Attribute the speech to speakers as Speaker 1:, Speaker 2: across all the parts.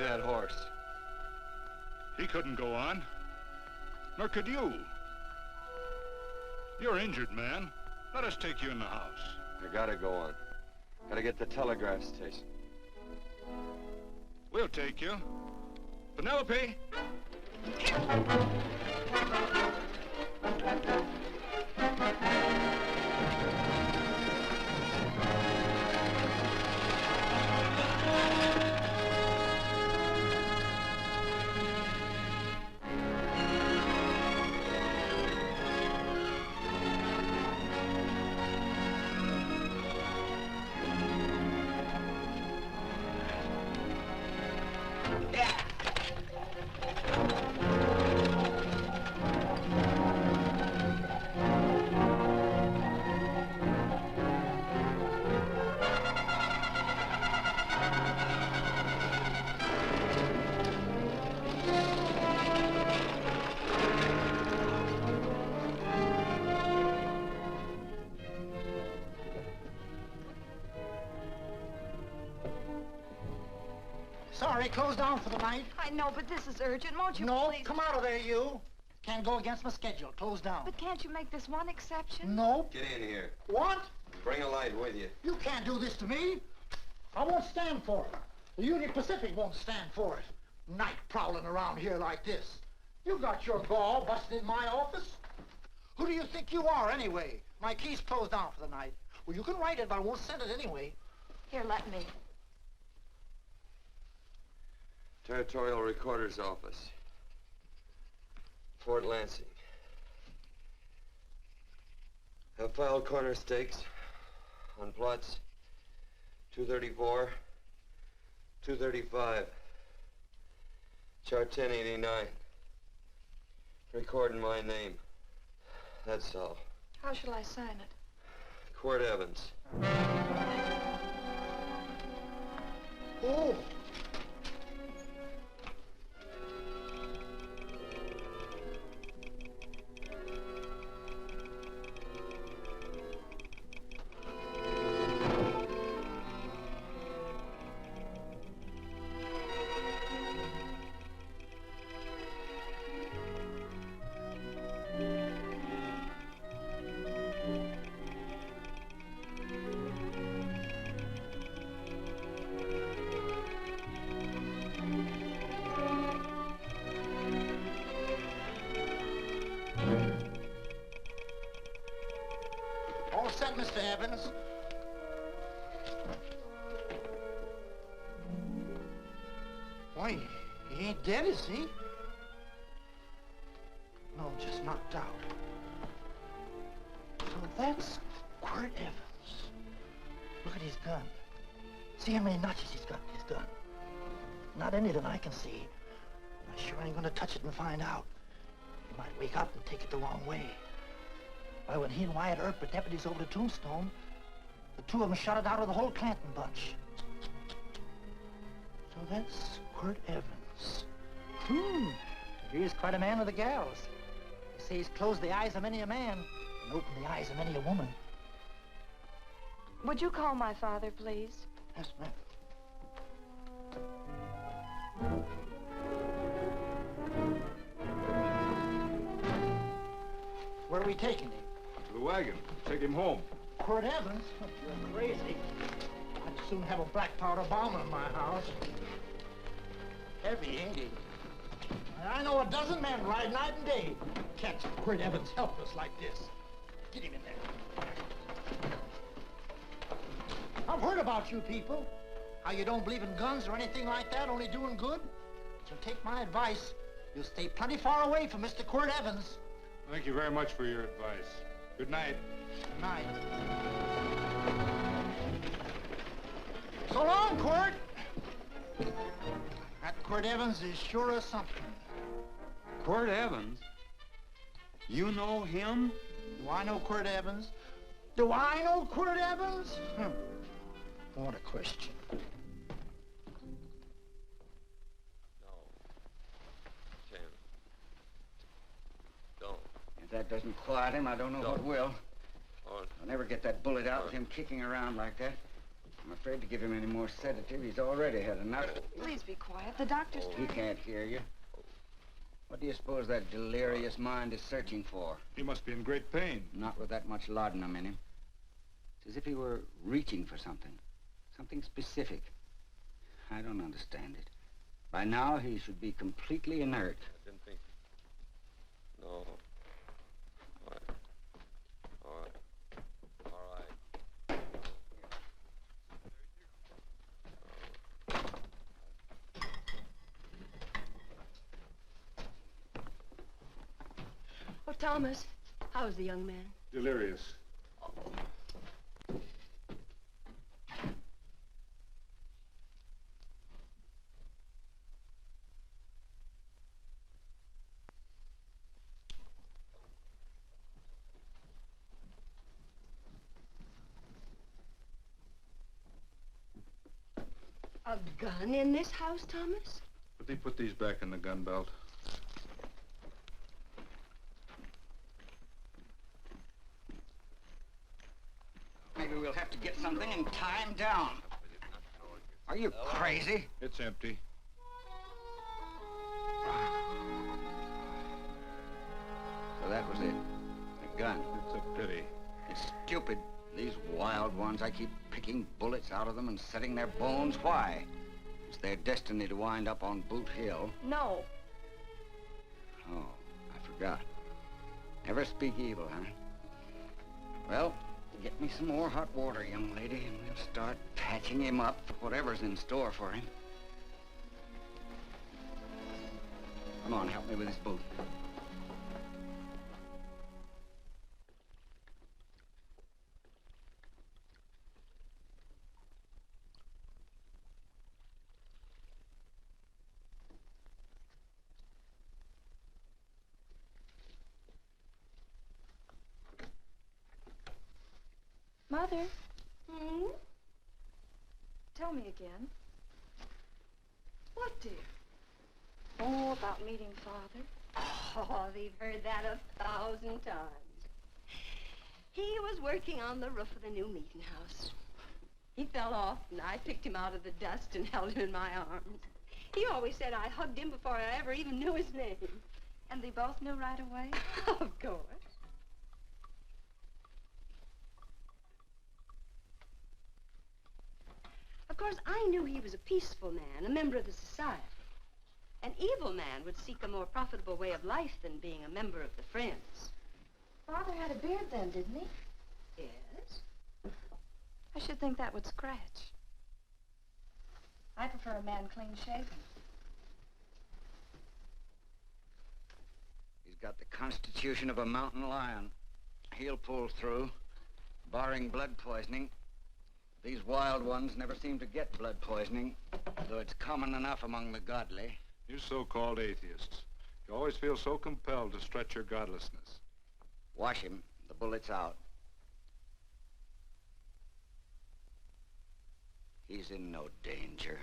Speaker 1: that horse.
Speaker 2: He couldn't go on. Nor could you. You're injured, man. Let us take you in the house.
Speaker 1: I gotta go on. Gotta get to the telegraph station.
Speaker 2: We'll take you. Penelope!
Speaker 3: Sorry, closed down for the night.
Speaker 4: I know, but this is urgent. Won't you
Speaker 3: No,
Speaker 4: please?
Speaker 3: come out of there, you. Can't go against my schedule. Closed down.
Speaker 4: But can't you make this one exception?
Speaker 3: No.
Speaker 1: Get in here.
Speaker 3: What?
Speaker 1: Bring a light with you.
Speaker 3: You can't do this to me. I won't stand for it. The Union Pacific won't stand for it. Night prowling around here like this. You got your gall busting in my office? Who do you think you are, anyway? My key's closed down for the night. Well, you can write it, but I won't send it anyway.
Speaker 4: Here, let me.
Speaker 1: Territorial Recorder's Office. Fort Lansing. Have filed corner stakes on plots 234, 235, chart 1089. Recording my name. That's all.
Speaker 4: How shall I sign it?
Speaker 1: Quirt Evans.
Speaker 3: Oh. All set, Mr. Evans. Why, he ain't dead, is he? No, just knocked out. So that's Quirt Evans. Look at his gun. See how many notches he's got in his gun. Not any that I can see. I sure ain't gonna touch it and find out. He might wake up and take it the wrong way. Why, when he and Wyatt Earp were deputies over to Tombstone, the two of them shot it out of the whole Clanton bunch. So that's Quirt Evans. He's quite a man with the gals. They say he's closed the eyes of many a man and opened the eyes of many a woman.
Speaker 4: Would you call my father, please?
Speaker 3: Yes, ma'am. Where are we taking him?
Speaker 2: To the wagon. Take him home.
Speaker 3: Quirt Evans? You're crazy. I'd soon have a black powder bomb in my house. Heavy, ain't he? I know a dozen men ride night and day. Catch Quirt Evans helpless like this. Get him in there. I've heard about you people. How you don't believe in guns or anything like that, only doing good. So take my advice. You'll stay plenty far away from Mr. Quirt Evans.
Speaker 2: Thank you very much for your advice. Good night.
Speaker 3: Good night. So long, Quirt. That Quirt Evans is sure of something.
Speaker 5: Quirt Evans? You know him?
Speaker 3: Do I know Quirt Evans? Do I know Quirt Evans? What a question.
Speaker 1: No. Tim. Don't.
Speaker 6: If that doesn't quiet him, I don't know what will.
Speaker 1: Or
Speaker 6: I'll never get that bullet out with him kicking around like that. I'm afraid to give him any more sedative. He's already had enough.
Speaker 4: Please be quiet. The doctor's
Speaker 6: He can't hear you. What do you suppose that delirious mind is searching for?
Speaker 2: He must be in great pain.
Speaker 6: Not with that much laudanum in him. It's as if he were reaching for something. Something specific. I don't understand it. By now, he should be completely inert.
Speaker 1: I didn't think... No. All right. All right. All right.
Speaker 7: Oh, Thomas, how's the young man?
Speaker 2: Delirious.
Speaker 7: A gun in this house, Thomas?
Speaker 2: But they put these back in the gun belt.
Speaker 6: Maybe we'll have to get something and tie him down. Are you crazy?
Speaker 2: It's empty.
Speaker 6: So that was it. The gun.
Speaker 2: It's a pity.
Speaker 6: It's stupid. These wild ones, I keep picking bullets out of them and setting their bones. Why? It's their destiny to wind up on Boot Hill.
Speaker 4: No.
Speaker 6: Oh, I forgot. Never speak evil, huh? Well, get me some more hot water, young lady, and we'll start patching him up for whatever's in store for him. Come on, help me with his boot.
Speaker 4: Mother,
Speaker 7: Hmm?
Speaker 4: tell me again.
Speaker 7: What, dear?
Speaker 4: Oh, about meeting Father.
Speaker 7: Oh, they've heard that 1,000 times. He was working on the roof of the new meeting house. He fell off, and I picked him out of the dust and held him in my arms. He always said I hugged him before I ever even knew his name.
Speaker 4: And they both knew right away?
Speaker 7: Of course. Of course, I knew he was a peaceful man, a member of the society. An evil man would seek a more profitable way of life than being a member of the Friends.
Speaker 4: Father had a beard then, didn't he?
Speaker 7: Yes?
Speaker 4: I should think that would scratch. I prefer a man clean shaven.
Speaker 6: He's got the constitution of a mountain lion. He'll pull through, barring blood poisoning. These wild ones never seem to get blood poisoning, though it's common enough among the godly.
Speaker 2: You so-called atheists. You always feel so compelled to stretch your godlessness.
Speaker 6: Wash him. The bullet's out. He's in no danger.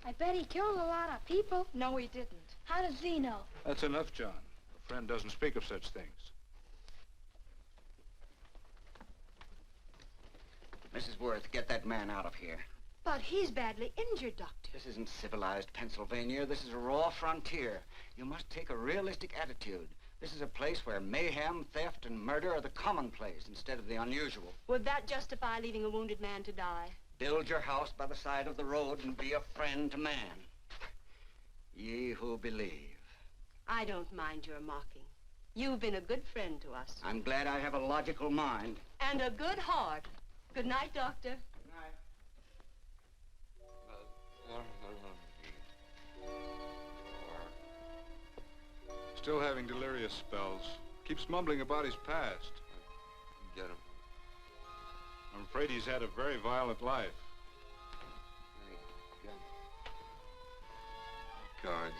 Speaker 8: I bet he killed a lot of people.
Speaker 4: No, he didn't.
Speaker 8: How does he know?
Speaker 2: That's enough, John. A friend doesn't speak of such things.
Speaker 6: Mrs. Worth, get that man out of here.
Speaker 7: But he's badly injured, Doctor.
Speaker 6: This isn't civilized Pennsylvania. This is a raw frontier. You must take a realistic attitude. This is a place where mayhem, theft, and murder are the commonplace instead of the unusual.
Speaker 7: Would that justify leaving a wounded man to die?
Speaker 6: Build your house by the side of the road and be a friend to man. Ye who believe.
Speaker 7: I don't mind your mocking. You've been a good friend to us.
Speaker 6: I'm glad I have a logical mind.
Speaker 7: And a good heart. Good night, Doctor.
Speaker 6: Good night.
Speaker 2: Still having delirious spells. Keeps mumbling about his past.
Speaker 1: Get him.
Speaker 2: I'm afraid he's had a very violent life.
Speaker 1: Cards.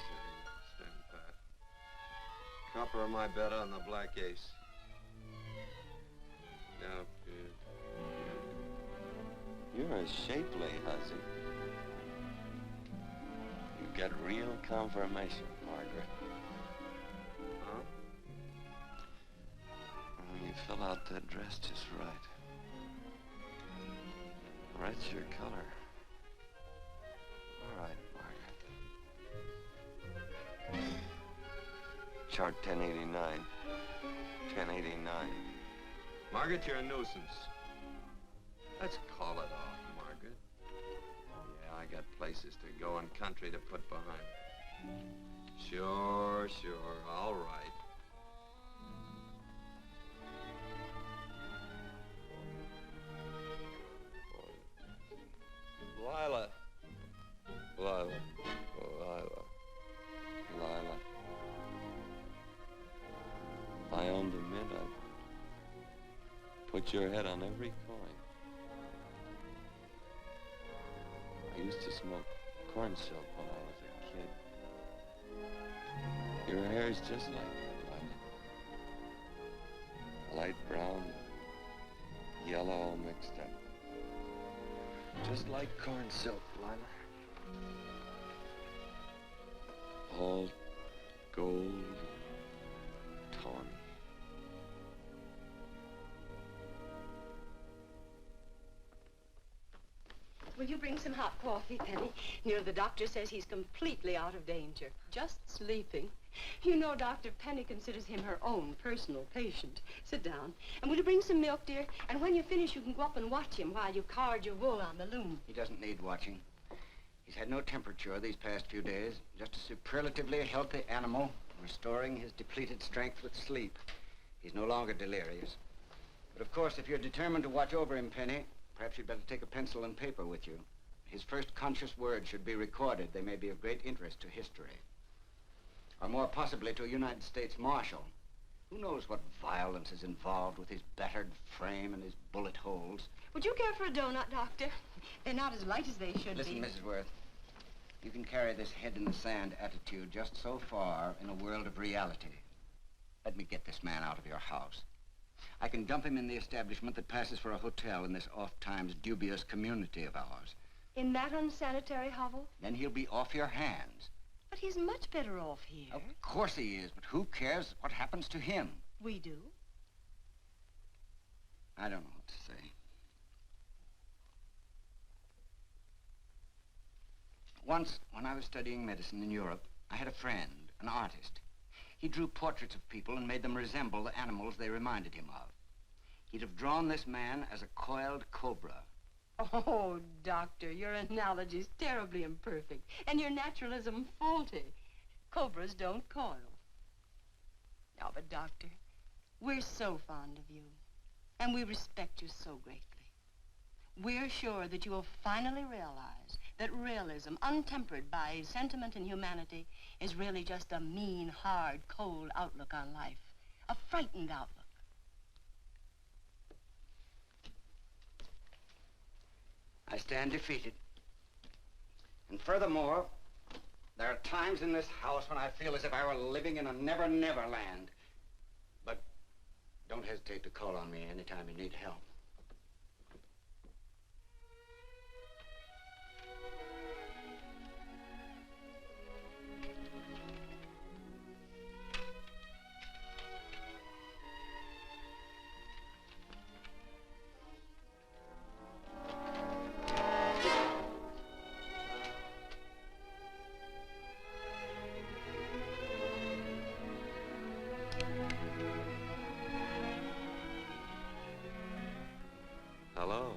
Speaker 1: Stand pat. Copper am I better on the black ace? Now, you're as shapely, Huzzy. You get real confirmation, Margaret. Huh? Oh, you fill out that dress just right. Red's your color. All right, Margaret. Chart 1089. 1089. Margaret, you're a nuisance. Let's call it off, Margaret. Yeah, I got places to go and country to put behind. Sure, all right. Lila. If I owned a mint, I'd put your head on every coin. I used to smoke corn silk when I was a kid. Your hair's just like that, Lila. Light brown, yellow all mixed up. Just like corn silk, Lila. All gold, tawny.
Speaker 7: Will you bring some hot coffee, Penny? You know, the doctor says he's completely out of danger. Just sleeping. You know, Dr. Penny considers him her own personal patient. Sit down. And will you bring some milk, dear? And when you finish, you can go up and watch him while you card your wool on the loom.
Speaker 6: He doesn't need watching. He's had no temperature these past few days. Just a superlatively healthy animal, restoring his depleted strength with sleep. He's no longer delirious. But of course, if you're determined to watch over him, Penny, perhaps you'd better take a pencil and paper with you. His first conscious words should be recorded. They may be of great interest to history. Or more possibly to a United States Marshal. Who knows what violence is involved with his battered frame and his bullet holes.
Speaker 7: Would you care for a donut, Doctor? They're not as light as they should
Speaker 6: Listen,
Speaker 7: be.
Speaker 6: Mrs. Worth. You can carry this head-in-the-sand attitude just so far in a world of reality. Let me get this man out of your house. I can dump him in the establishment that passes for a hotel in this oft-times dubious community of ours.
Speaker 7: In that unsanitary hovel?
Speaker 6: Then he'll be off your hands.
Speaker 7: But he's much better off here.
Speaker 6: Of course he is, but who cares what happens to him?
Speaker 7: We do.
Speaker 6: I don't know what to say. Once, when I was studying medicine in Europe, I had a friend, an artist. He drew portraits of people and made them resemble the animals they reminded him of. He'd have drawn this man as a coiled cobra.
Speaker 7: Oh, Doctor, your analogy's terribly imperfect, and your naturalism faulty. Cobras don't coil. Now, but Doctor, we're so fond of you, and we respect you so greatly. We're sure that you will finally realize that realism, untempered by sentiment and humanity, is really just a mean, hard, cold outlook on life. A frightened outlook.
Speaker 6: I stand defeated. And furthermore, there are times in this house when I feel as if I were living in a never-never land. But don't hesitate to call on me anytime you need help.
Speaker 1: Hello.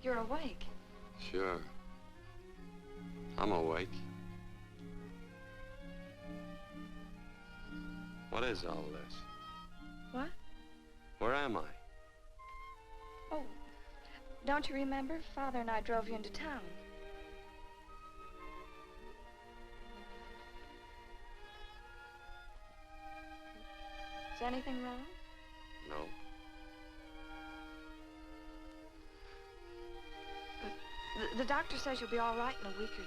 Speaker 4: You're awake.
Speaker 1: Sure. I'm awake. What is all this?
Speaker 4: What?
Speaker 1: Where am I?
Speaker 4: Oh, don't you remember? Father and I drove you into town. Is anything wrong?
Speaker 1: No.
Speaker 4: The doctor says you'll be all right in a week or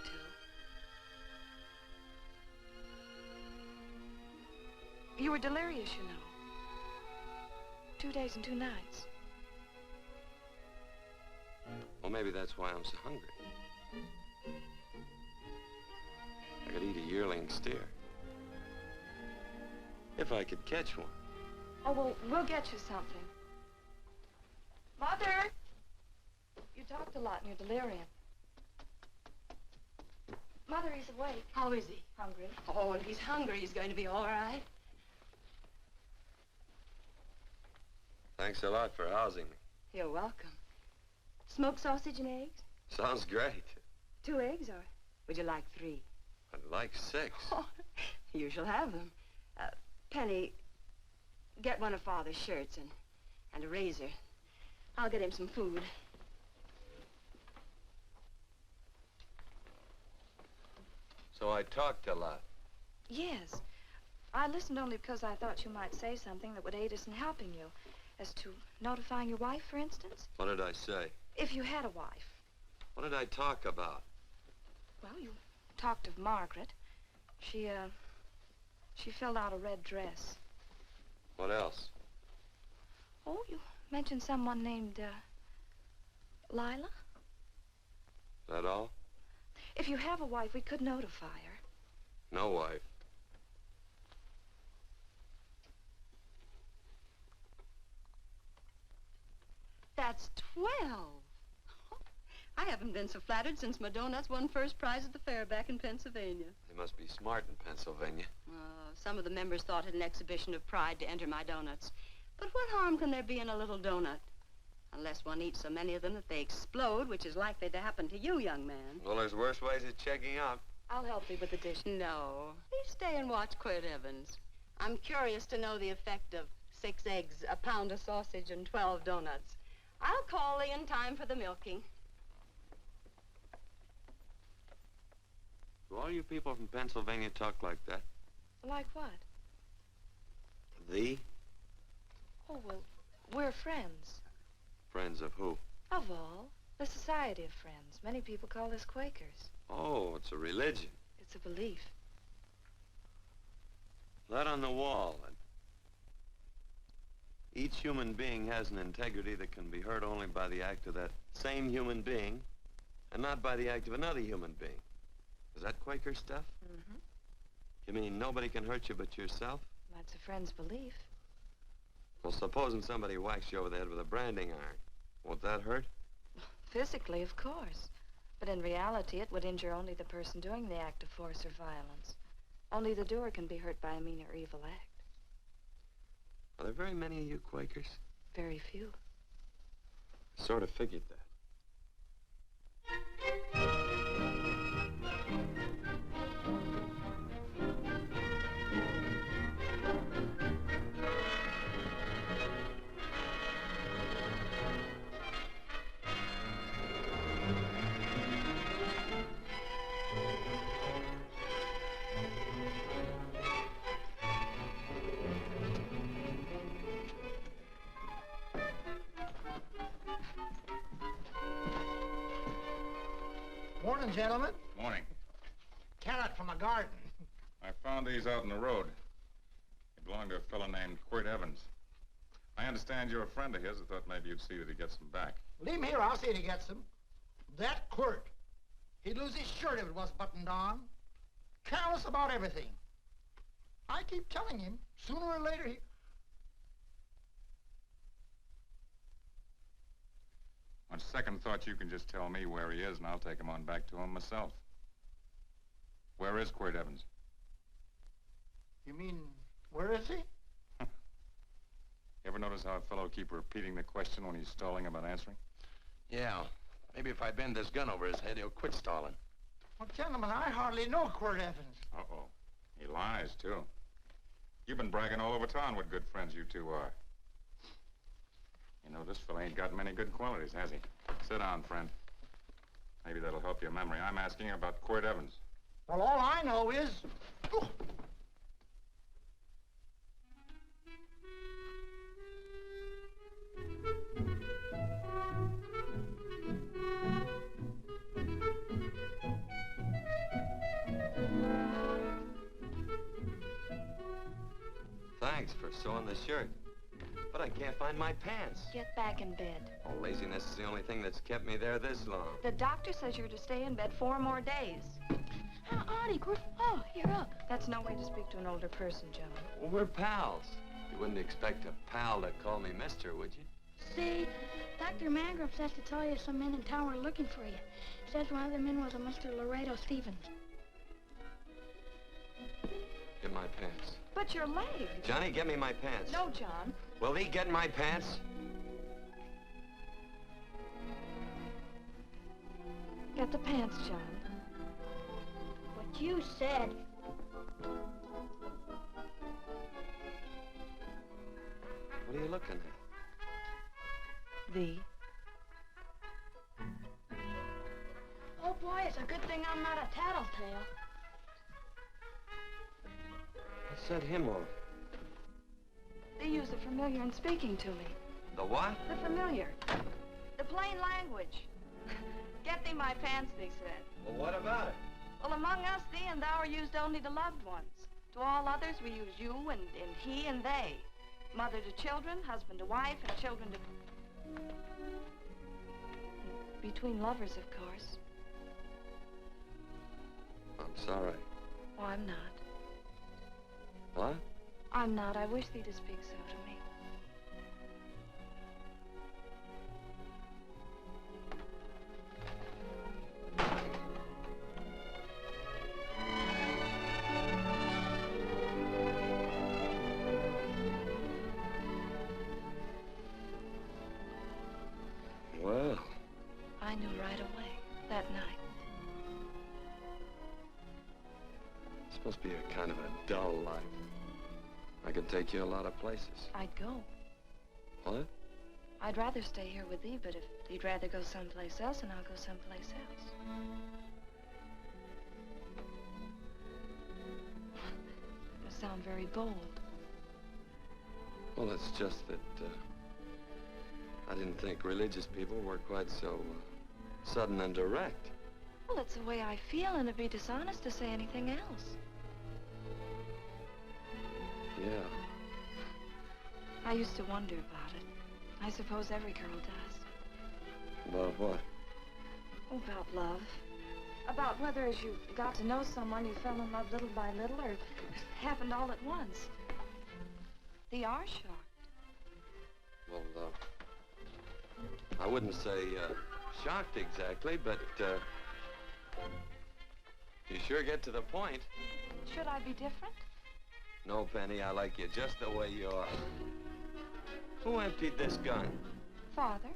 Speaker 4: two. You were delirious, you know. 2 days and 2 nights.
Speaker 1: Well, maybe that's why I'm so hungry. I could eat a yearling steer. If I could catch one.
Speaker 4: Oh, well, we'll get you something. Mother! You talked a lot in your delirium. Mother, he's awake.
Speaker 7: How is he?
Speaker 4: Hungry.
Speaker 7: Oh, if he's hungry, he's going to be all right.
Speaker 1: Thanks a lot for housing me.
Speaker 7: You're welcome. Smoked sausage and eggs?
Speaker 1: Sounds great.
Speaker 7: 2 eggs, or would you like 3?
Speaker 1: I'd like 6.
Speaker 7: Oh, you shall have them. Penny, get one of Father's shirts and a razor. I'll get him some food.
Speaker 1: So I talked a lot.
Speaker 4: Yes. I listened only because I thought you might say something that would aid us in helping you. As to notifying your wife, for instance.
Speaker 1: What did I say?
Speaker 4: If you had a wife.
Speaker 1: What did I talk about?
Speaker 4: Well, you talked of Margaret. She filled out a red dress.
Speaker 1: What else?
Speaker 4: Oh, you mentioned someone named, Lila?
Speaker 1: That all?
Speaker 4: If you have a wife, we could notify her.
Speaker 1: No wife.
Speaker 7: That's 12. I haven't been so flattered since my donuts won first prize at the fair back in Pennsylvania.
Speaker 1: They must be smart in Pennsylvania.
Speaker 7: Some of the members thought it an exhibition of pride to enter my donuts. But what harm can there be in a little donut? Unless one eats so many of them that they explode, which is likely to happen to you, young man.
Speaker 1: Well, there's worse ways of checking out.
Speaker 4: I'll help you with the dish.
Speaker 7: No. Please stay and watch Quirt Evans. I'm curious to know the effect of 6 eggs, a pound of sausage, and 12 donuts. I'll call Lee in time for the milking.
Speaker 1: Do all you people from Pennsylvania talk like that?
Speaker 4: Like what?
Speaker 1: Thee?
Speaker 4: Oh, well, we're friends.
Speaker 1: Friends of who?
Speaker 4: Of all. The Society of Friends. Many people call us Quakers.
Speaker 1: Oh, it's a religion.
Speaker 4: It's a belief.
Speaker 1: That on the wall. Each human being has an integrity that can be hurt only by the act of that same human being, and not by the act of another human being. Is that Quaker stuff?
Speaker 4: Mm-hmm.
Speaker 1: You mean nobody can hurt you but yourself?
Speaker 4: That's a friend's belief.
Speaker 1: Well, supposing somebody whacks you over the head with a branding iron. Won't that hurt?
Speaker 4: Physically, of course. But in reality, it would injure only the person doing the act of force or violence. Only the doer can be hurt by a mean or evil act.
Speaker 1: Are there very many of you Quakers?
Speaker 4: Very few.
Speaker 1: I sort of figured that.
Speaker 3: Morning, gentlemen.
Speaker 2: Morning.
Speaker 3: Carrot from a garden.
Speaker 2: I found these out in the road. They belong to a fellow named Quirt Evans. I understand you're a friend of his. I thought maybe you'd see that he gets them back.
Speaker 3: Leave him here, I'll see that he gets them. That Quirt. He'd lose his shirt if it was buttoned on. Careless about everything. I keep telling him, sooner or later he...
Speaker 2: On second thought, you can just tell me where he is, and I'll take him on back to him myself. Where is Quirt Evans?
Speaker 3: You mean, where is he?
Speaker 2: You ever notice how a fellow will keep repeating the question when he's stalling about answering?
Speaker 9: Yeah. Maybe if I bend this gun over his head, he'll quit stalling.
Speaker 3: Well, gentlemen, I hardly know Quirt Evans.
Speaker 2: Uh-oh. He lies, too. You've been bragging all over town what good friends you two are. You know, this fella ain't got many good qualities, has he? Sit down, friend. Maybe that'll help your memory. I'm asking about Quirt Evans.
Speaker 3: Well, all I know is... Oh.
Speaker 1: Thanks for sewing the shirt. But I can't find my pants.
Speaker 4: Get back in bed.
Speaker 1: Oh, laziness is the only thing that's kept me there this long.
Speaker 4: The doctor says you're to stay in bed 4 more days.
Speaker 8: Howdy, Quirt. Oh, you're up.
Speaker 4: That's no way to speak to an older person, Joe.
Speaker 1: Well, we're pals. You wouldn't expect a pal to call me mister, would you?
Speaker 8: see, Dr. Mangrum says to tell you some men in town were looking for you. Says one of the men was a Mr. Laredo Stevens.
Speaker 1: Get my pants.
Speaker 4: But your leg.
Speaker 1: Johnny, get me my pants.
Speaker 4: No, John.
Speaker 1: Will he get my pants?
Speaker 4: Get the pants, John.
Speaker 8: What you said.
Speaker 1: What are you looking at?
Speaker 4: The.
Speaker 8: Oh, boy, it's a good thing I'm not a tattletale.
Speaker 1: Set him off.
Speaker 4: They use the familiar in speaking to me.
Speaker 1: The what?
Speaker 4: The familiar. The plain language. Get thee my pants, they said.
Speaker 1: Well, what about it?
Speaker 4: Well, among us, thee and thou are used only to loved ones. To all others, we use you and he and they. Mother to children, husband to wife, and children to... Between lovers, of course.
Speaker 1: I'm sorry.
Speaker 4: Oh, I'm not.
Speaker 1: What?
Speaker 4: I'm not. I wish thee to speak so to me.
Speaker 1: Well.
Speaker 4: I knew right away, that night.
Speaker 1: This must be a kind of a dull life. I could take you a lot of places.
Speaker 4: I'd go.
Speaker 1: What?
Speaker 4: I'd rather stay here with thee, but if you'd rather go someplace else, then I'll go someplace else. It must sound very bold.
Speaker 1: Well, it's just that, I didn't think religious people were quite so, sudden and direct.
Speaker 4: Well, it's the way I feel, and it'd be dishonest to say anything else.
Speaker 1: Yeah.
Speaker 4: I used to wonder about it. I suppose every girl does.
Speaker 1: About what?
Speaker 4: Oh, about love. About whether as you got to know someone, you fell in love little by little, or it happened all at once. They are shocked.
Speaker 1: Well, I wouldn't say, shocked exactly, but, you sure get to the point.
Speaker 4: Should I be different?
Speaker 1: No, Penny, I like you just the way you are. Who emptied this gun?
Speaker 4: Father.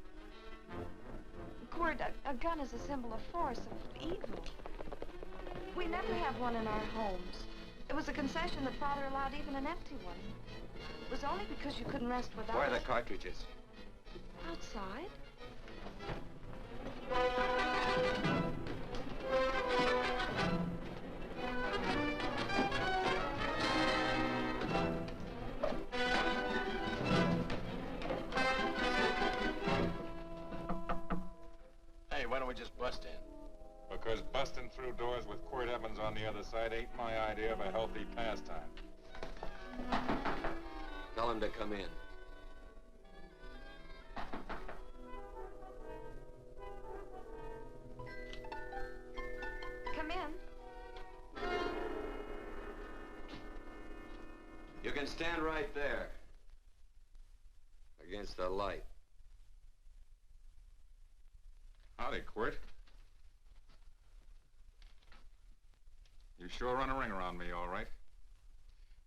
Speaker 4: Quirt, a gun is a symbol of force, of evil. We never have one in our homes. It was a concession that Father allowed even an empty one. It was only because you couldn't rest without
Speaker 1: Where are
Speaker 4: it.
Speaker 1: the cartridges?
Speaker 4: Outside.
Speaker 9: Hey, why don't we just bust in?
Speaker 2: Because busting through doors with Quirt Evans on the other side ain't my idea of a healthy pastime.
Speaker 1: Tell him to come in.
Speaker 4: Come in.
Speaker 1: You can stand right there. Against the light.
Speaker 2: Howdy, Quirt. You sure run a ring around me, all right.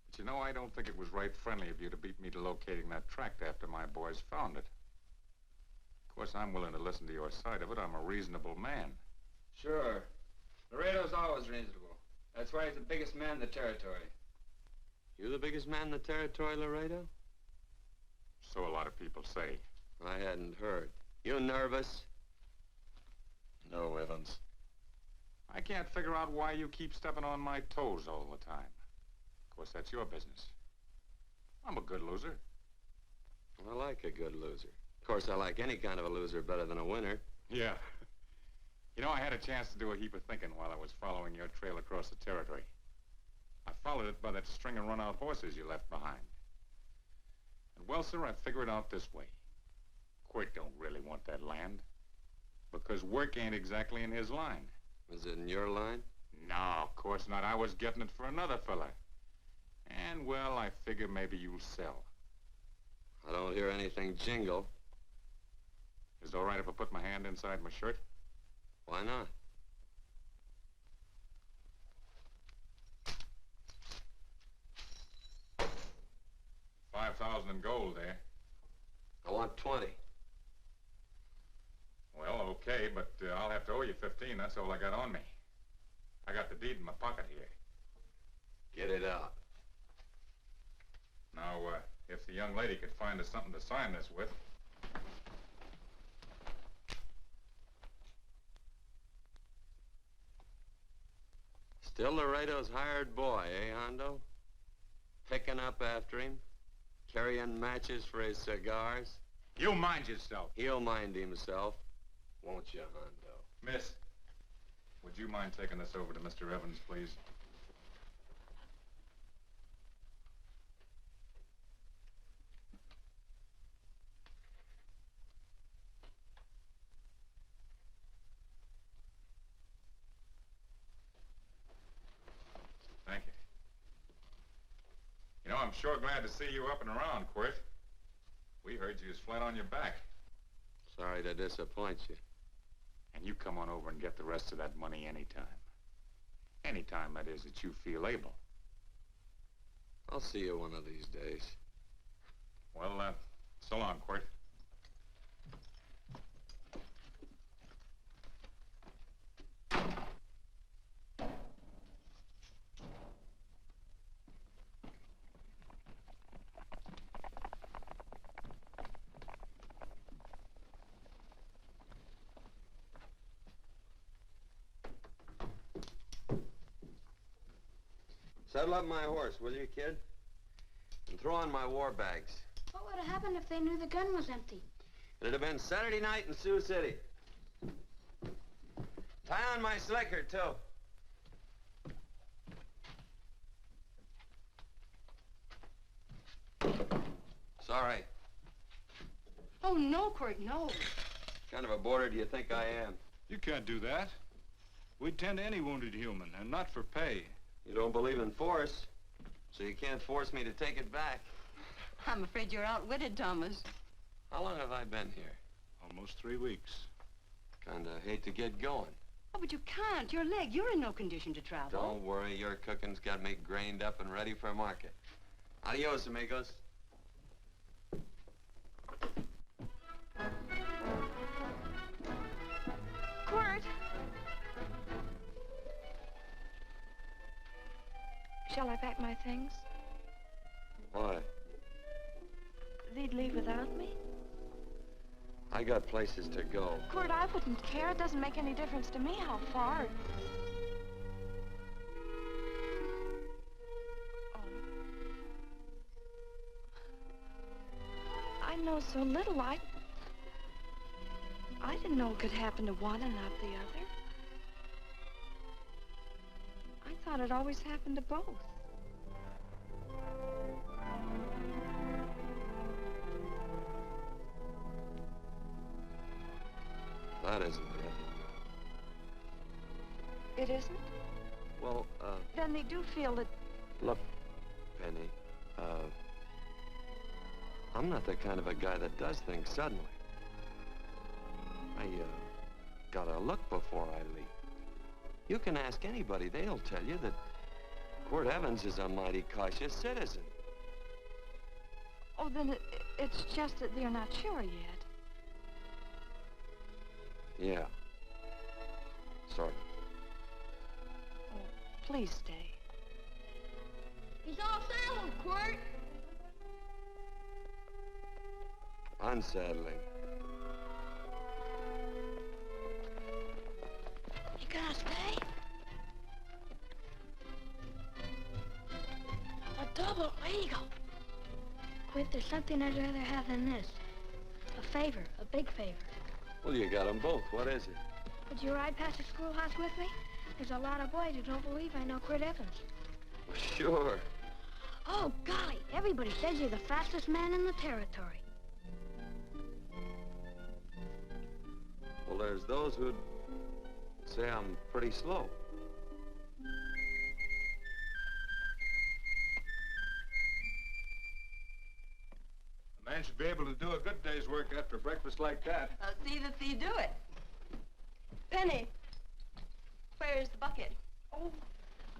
Speaker 2: But you know, I don't think it was right friendly of you to beat me to locating that tract after my boys found it. Of course, I'm willing to listen to your side of it. I'm a reasonable man.
Speaker 10: Sure. Laredo's always reasonable. That's why he's the biggest man in the territory.
Speaker 1: You the biggest man in the territory, Laredo?
Speaker 2: So a lot of people say.
Speaker 1: I hadn't heard. You nervous?
Speaker 9: No, Evans.
Speaker 2: I can't figure out why you keep stepping on my toes all the time. Of course, that's your business. I'm a good loser.
Speaker 1: I like a good loser. Of course, I like any kind of a loser better than a winner.
Speaker 2: Yeah. You know, I had a chance to do a heap of thinking while I was following your trail across the territory. I followed it by that string of run-out horses you left behind. And, well, sir, I figured it out this way. Quirt don't really want that land. Because work ain't exactly in his line.
Speaker 1: Is it in your line?
Speaker 2: No, of course not. I was getting it for another fella. And, well, I figure maybe you'll sell.
Speaker 1: I don't hear anything jingle.
Speaker 2: Is it all right if I put my hand inside my shirt?
Speaker 1: Why not?
Speaker 2: $5,000 in gold, eh?
Speaker 1: I want 20.
Speaker 2: Well, okay, but I'll have to owe you 15. That's all I got on me. I got the deed in my pocket here.
Speaker 1: Get it out.
Speaker 2: Now, if the young lady could find us something to sign this with.
Speaker 1: Still Laredo's hired boy, eh, Hondo? Picking up after him, carrying matches for his cigars.
Speaker 2: You mind yourself.
Speaker 1: He'll mind himself, won't you, Hondo?
Speaker 2: Miss, would you mind taking this over to Mr. Evans, please? Thank you. You know, I'm sure glad to see you up and around, Quirt. We heard you was flat on your back.
Speaker 1: Sorry to disappoint you.
Speaker 2: And you come on over and get the rest of that money anytime. Anytime, that is, that you feel able.
Speaker 1: I'll see you one of these days.
Speaker 2: Well, so long, Quirt.
Speaker 1: Saddle up my horse, will you, kid? And throw on my war bags.
Speaker 8: What would have happened if they knew the gun was empty?
Speaker 1: It'd have been Saturday night in Sioux City. Tie on my slicker, too. Sorry.
Speaker 7: Oh, no, Quirt, no.
Speaker 1: What kind of a boarder do you think I am?
Speaker 5: You can't do that. We'd tend to any wounded human, and not for pay.
Speaker 1: You don't believe in force, so you can't force me to take it back.
Speaker 7: I'm afraid you're outwitted, Thomas.
Speaker 1: How long have I been here?
Speaker 5: Almost 3 weeks.
Speaker 1: Kinda hate to get going.
Speaker 7: Oh, but you can't. Your leg, you're in no condition to travel.
Speaker 1: Don't worry, your cooking's got me grained up and ready for market. Adios, amigos.
Speaker 4: Quirt! Shall I pack my things?
Speaker 1: Why?
Speaker 4: They'd leave without me?
Speaker 1: I got places to go.
Speaker 4: Quirt, I wouldn't care. It doesn't make any difference to me how far. Oh. I know so little. I didn't know it could happen to one and not the other. I thought it always happened to both.
Speaker 1: That isn't it.
Speaker 4: It isn't?
Speaker 1: Well,
Speaker 4: Then they do feel that...
Speaker 1: look, Penny, I'm not the kind of a guy that does things suddenly. I, gotta look before I leap. You can ask anybody, they'll tell you that Quirt Evans is a mighty cautious citizen.
Speaker 4: Oh, then it's just that they're not sure yet.
Speaker 1: Yeah. Sort of.
Speaker 4: Oh, please stay.
Speaker 8: He's all saddled, Quirt.
Speaker 1: Unsaddling.
Speaker 8: You gonna stay? A double eagle. Quirt, there's something I'd rather have than this. A favor, a big favor.
Speaker 1: Well, you got them both. What is it?
Speaker 8: Would you ride past the schoolhouse with me? There's a lot of boys who don't believe I know Quirt Evans.
Speaker 1: Well, sure.
Speaker 8: Oh, golly, everybody says you're the fastest man in the territory.
Speaker 1: Well, there's those who'd say I'm pretty slow.
Speaker 2: The
Speaker 5: Man should be able to do a good day's work after breakfast like that.
Speaker 7: See that you do it. Penny, where's the bucket? Oh,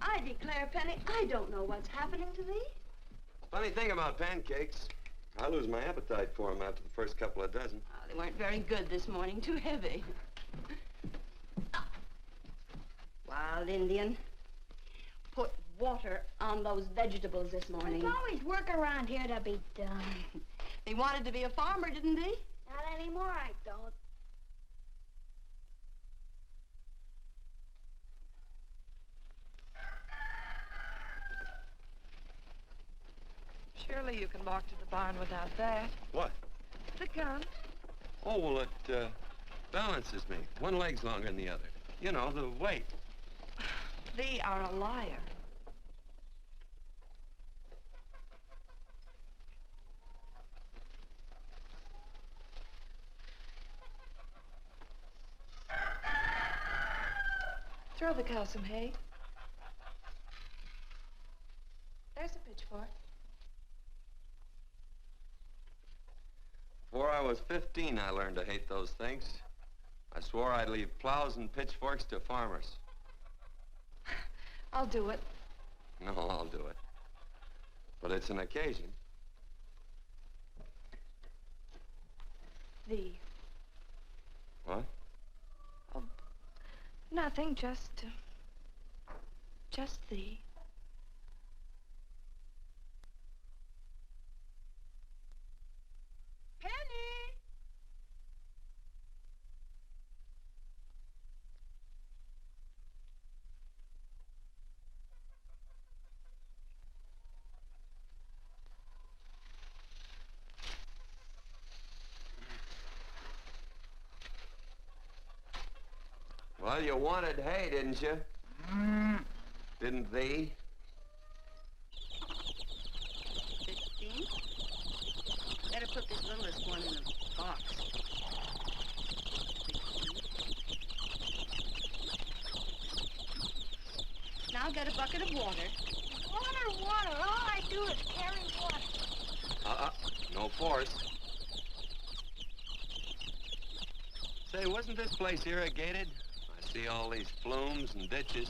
Speaker 7: I declare, Penny, I don't know what's happening to thee.
Speaker 1: Funny thing about pancakes, I lose my appetite for them after the first couple of dozen.
Speaker 7: Oh, they weren't very good this morning, too heavy. Wild Indian, put water on those vegetables this morning.
Speaker 8: There's always work around here to be done.
Speaker 7: He wanted to be a farmer, didn't he?
Speaker 8: Not anymore, I don't.
Speaker 4: Surely you can walk to the barn without that.
Speaker 1: What?
Speaker 4: The gun.
Speaker 1: Oh, well, it balances me. One leg's longer than the other. You know, the weight.
Speaker 4: Thee are a liar. Throw the cow some hay. There's a pitchfork.
Speaker 1: Before I was 15, I learned to hate those things. I swore I'd leave plows and pitchforks to farmers.
Speaker 4: I'll do it.
Speaker 1: No, I'll do it. But it's an occasion.
Speaker 4: Thee.
Speaker 1: What?
Speaker 4: Oh, nothing, just thee.
Speaker 7: Penny!
Speaker 1: Well, you wanted hay, didn't you? Didn't thee?
Speaker 7: 15? Better put this littlest one in the box. 16. Now get a bucket of water.
Speaker 8: Water. All I do is carry water.
Speaker 1: No force. Say, wasn't this place irrigated? I see all these flumes and ditches.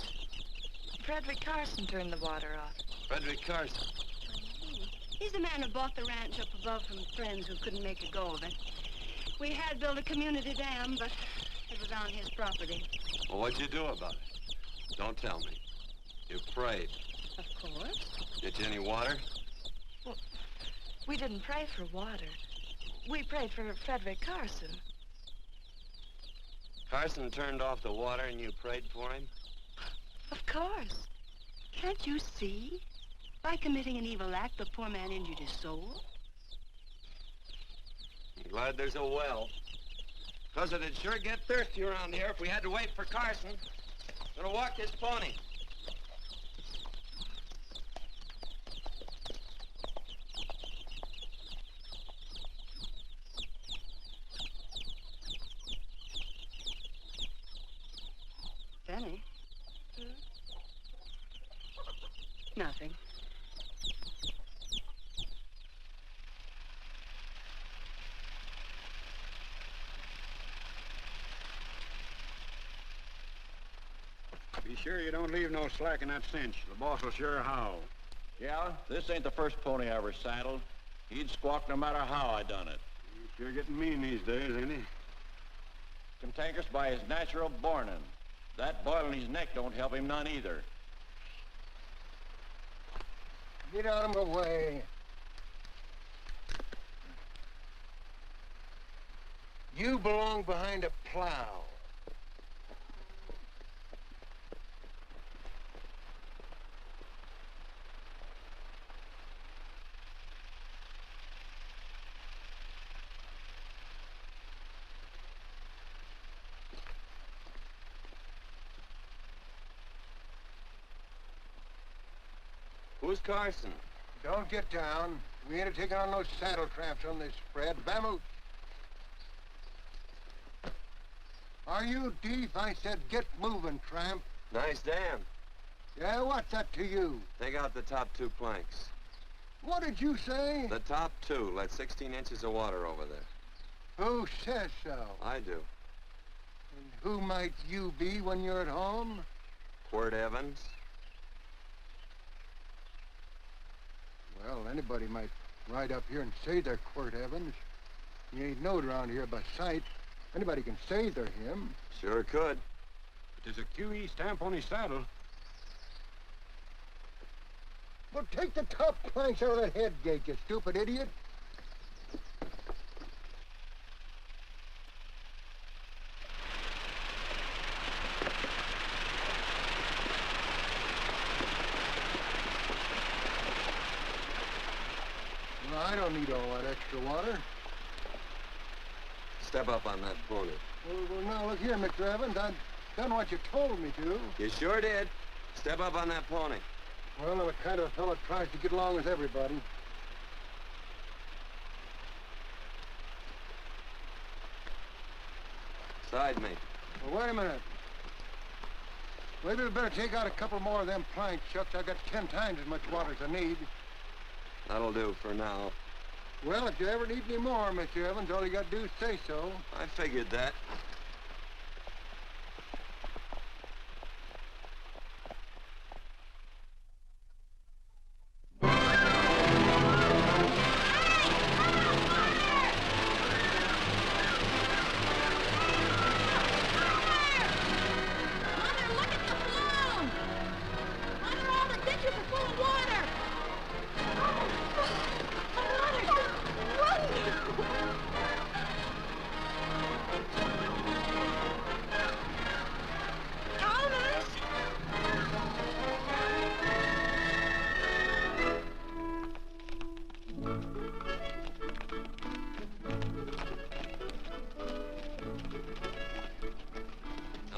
Speaker 4: Frederick Carson turned the water off.
Speaker 1: Frederick Carson.
Speaker 7: He's the man who bought the ranch up above from friends who couldn't make a go of it. We had built a community dam, but it was on his property.
Speaker 1: Well, what'd you do about it? Don't tell me. You prayed.
Speaker 7: Of course.
Speaker 1: Get you any water?
Speaker 4: Well, we didn't pray for water. We prayed for Frederick Carson.
Speaker 1: Carson turned off the water and you prayed for him?
Speaker 7: Of course. Can't you see? By committing an evil act, the poor man injured his soul.
Speaker 1: I'm glad there's a well. Because it'd sure get thirsty around here if we had to wait for Carson. Gonna walk his pony.
Speaker 7: Penny? Nothing.
Speaker 5: Be sure you don't leave no slack in that cinch. The boss will sure howl.
Speaker 11: Yeah, this ain't the first pony I ever saddled. He'd squawk no matter how I done it.
Speaker 5: He's sure getting mean these days, ain't he?
Speaker 11: Cantankerous by his natural bornin'. That boil in his neck don't help him none either.
Speaker 3: Get out of my way. You belong behind a plow.
Speaker 1: Who's Carson?
Speaker 3: Don't get down. We ain't taking on no saddle tramps on this spread. Vamoose. Are you deef? I said get moving, tramp.
Speaker 1: Nice dam.
Speaker 3: Yeah, what's that to you?
Speaker 1: Take out the top 2 planks.
Speaker 12: What did you say?
Speaker 1: The top two let 16 inches of water over there.
Speaker 12: Who says so?
Speaker 1: I do.
Speaker 12: And who might you be when you're at home?
Speaker 1: Quirt Evans.
Speaker 12: Well, anybody might ride up here and say they're Quirt Evans. He ain't knowed around here by sight. Anybody can say they're him.
Speaker 1: Sure could.
Speaker 5: There's a QE stamp on his saddle.
Speaker 12: Well, take the top planks out of that head gate, you stupid idiot. Well, I don't need all that extra water.
Speaker 1: Step up on that pony.
Speaker 12: Well, now, look here, Mr. Evans. I've done what you told me to.
Speaker 1: You sure did. Step up on that pony.
Speaker 12: Well, I'm the kind of fellow that tries to get along with everybody.
Speaker 1: Side me.
Speaker 12: Well, wait a minute. Maybe we better take out a couple more of them planks, Chuck. I got 10 times as much water as I need.
Speaker 1: That'll do for now.
Speaker 12: Well, if you ever need any more, Mr. Evans, all you got to do is say so.
Speaker 1: I figured that.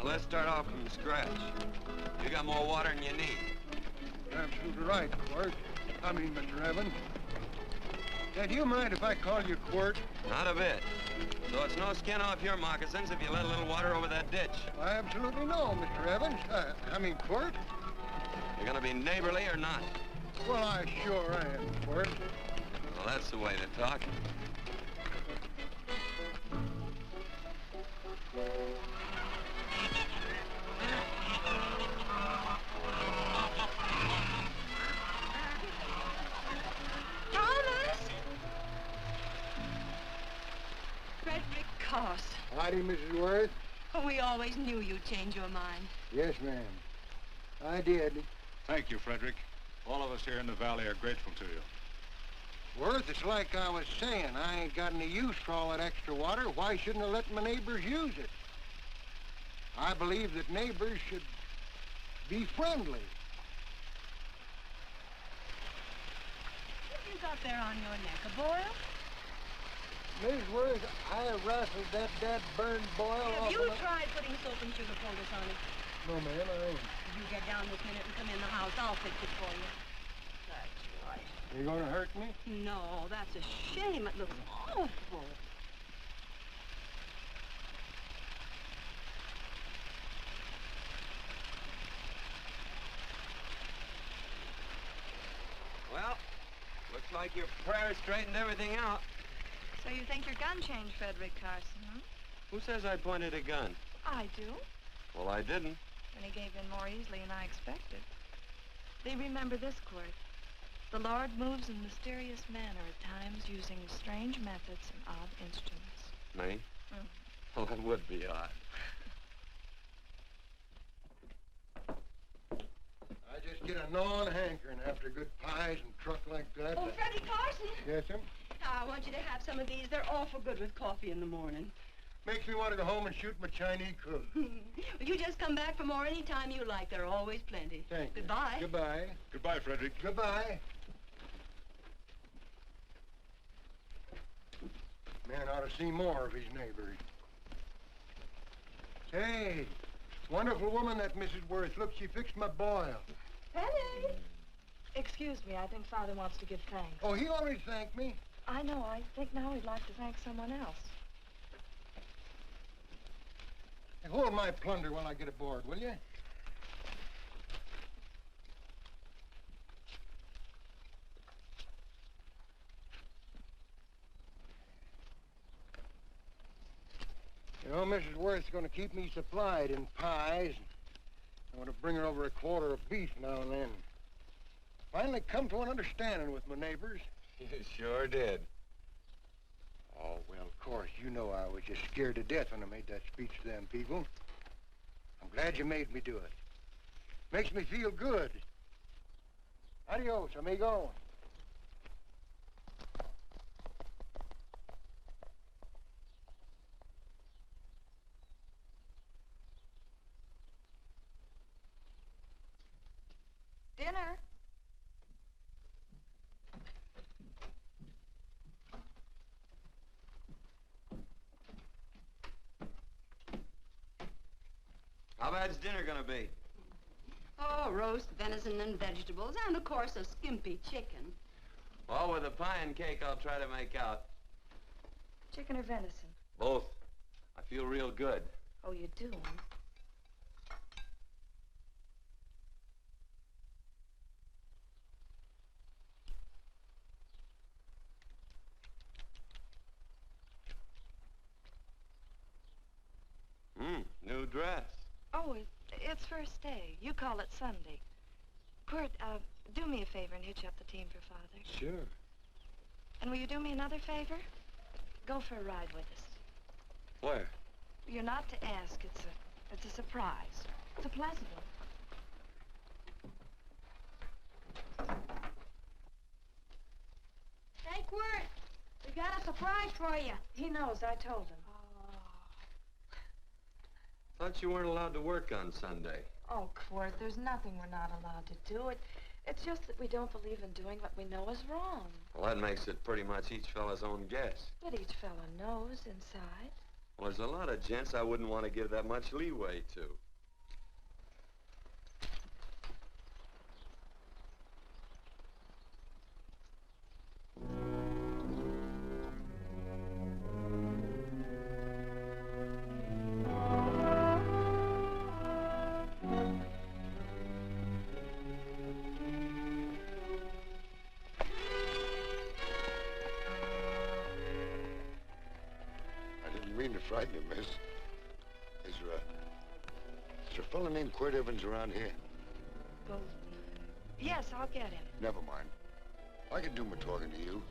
Speaker 1: Let's start off from scratch. You got more water than you need.
Speaker 12: You're absolutely right, Quirt. Mr. Evans. Do you mind if I call you Quirt?
Speaker 1: Not a bit. So it's no skin off your moccasins if you let a little water over that ditch.
Speaker 12: I absolutely know, Mr. Evans. Quirt.
Speaker 1: You're gonna be neighborly or not?
Speaker 12: Well, I sure am, Quirt.
Speaker 1: Well, that's the way to talk.
Speaker 12: Howdy, Mrs. Worth.
Speaker 7: Oh, we always knew you'd change your mind.
Speaker 12: Yes, ma'am. I did.
Speaker 5: Thank you, Frederick. All of us here in the valley are grateful to you.
Speaker 12: Worth, it's like I was saying. I ain't got any use for all that extra water. Why shouldn't I let my neighbors use it? I believe that neighbors should be friendly.
Speaker 7: What have you got there on your neck, a boil?
Speaker 12: Mrs. Worth, I wrestled that burned boil off.
Speaker 7: Have you tried putting soap and sugar poultice on it?
Speaker 12: No, ma'am, I ain't.
Speaker 7: You get down this minute and come in the house. I'll fix it for you. That's right.
Speaker 12: You gonna hurt me?
Speaker 7: No, that's a shame. It looks awful.
Speaker 1: Well, looks like your prayer straightened everything out.
Speaker 4: So you think your gun changed Frederick Carson, huh?
Speaker 1: Who says I pointed a gun?
Speaker 4: I do.
Speaker 1: Well, I didn't.
Speaker 4: And he gave in more easily than I expected. They remember this, Quirt. The Lord moves in mysterious manner at times using strange methods and odd instruments.
Speaker 1: Me?
Speaker 4: Mm.
Speaker 1: Well, that would be odd.
Speaker 12: I just get a gnawing hankering after good pies and truck like that.
Speaker 7: Oh, Freddie Carson.
Speaker 12: Yes, ma'am?
Speaker 7: I want you to have some of these. They're awful good with coffee in the morning.
Speaker 12: Makes me want to go home and shoot my Chinese cook.
Speaker 7: Well, you just come back for more any time you like. There are always plenty.
Speaker 12: Thank you.
Speaker 7: Goodbye.
Speaker 12: Goodbye.
Speaker 5: Goodbye, Frederick.
Speaker 12: Goodbye. Man ought to see more of his neighbors. Hey, wonderful woman, that Mrs. Worth. Look, she fixed my boil.
Speaker 4: Penny! Excuse me, I think Father wants to give thanks.
Speaker 12: Oh, he already thanked me.
Speaker 4: I know. I think now he'd like to thank someone else.
Speaker 12: Hey, hold my plunder while I get aboard, will you? know, Mrs. Worth's going to keep me supplied in pies. I'm going to bring her over a quarter of beef now and then. Finally come to an understanding with my neighbors.
Speaker 1: You sure did.
Speaker 12: Oh, well, of course, you know I was just scared to death when I made that speech to them people. I'm glad you made me do it. Makes me feel good. Adios, amigo.
Speaker 4: Dinner.
Speaker 1: How bad's dinner gonna be?
Speaker 7: Oh, roast venison and vegetables, and of course a skimpy chicken.
Speaker 1: Well, with a pie and cake, I'll try to make out.
Speaker 4: Chicken or venison?
Speaker 1: Both. I feel real good.
Speaker 4: Oh, you do, huh?
Speaker 1: New dress.
Speaker 4: Oh, it's first day. You call it Sunday. Quirt, do me a favor and hitch up the team for Father.
Speaker 1: Sure.
Speaker 4: And will you do me another favor? Go for a ride with us.
Speaker 1: Where?
Speaker 4: You're not to ask. It's a surprise. It's a pleasant one.
Speaker 8: Hey, Quirt, we got a surprise for you.
Speaker 4: He knows. I told him.
Speaker 1: Thought you weren't allowed to work on Sunday.
Speaker 4: Oh, Quirt, there's nothing we're not allowed to do. It's just that we don't believe in doing what we know is wrong.
Speaker 1: Well, that makes it pretty much each fella's own guess.
Speaker 4: But each fella knows inside.
Speaker 1: Well, there's a lot of gents I wouldn't want to give that much leeway to.
Speaker 13: Frighten you, miss. Is there a fella named Quirt Evans around here?
Speaker 4: Well, yes, I'll get him.
Speaker 13: Never mind. I can do my talking to you.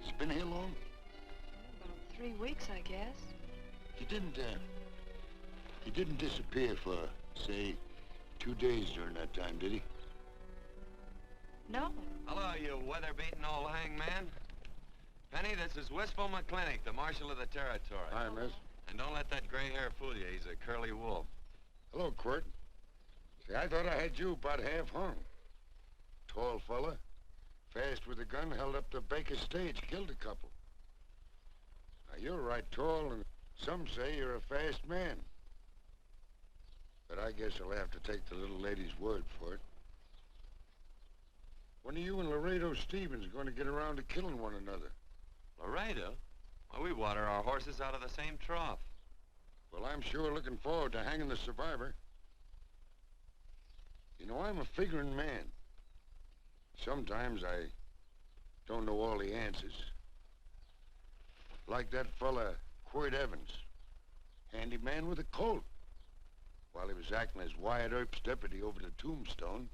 Speaker 13: He's been here long?
Speaker 4: About 3 weeks, I guess.
Speaker 13: He didn't disappear for, say, 2 days during that time, did he?
Speaker 4: No.
Speaker 1: Hello, you weather-beaten old hangman. Penny, this is Wistful McClintock, the Marshal of the Territory.
Speaker 13: Hi, miss.
Speaker 1: And don't let that gray hair fool you. He's a curly wolf.
Speaker 13: Hello, Quirt. See, I thought I had you about half hung. Tall fella, fast with a gun, held up the Baker's stage, killed a couple. Now, you're right tall, and some say you're a fast man. But I guess I'll have to take the little lady's word for it. When are you and Laredo Stevens going to get around to killing one another?
Speaker 1: Laredo? Well, we water our horses out of the same trough.
Speaker 13: Well, I'm sure looking forward to hanging the survivor. You know, I'm a figuring man. Sometimes I don't know all the answers. Like that fella, Quirt Evans. Handy man with a Colt. While he was acting as Wyatt Earp's deputy over the Tombstone,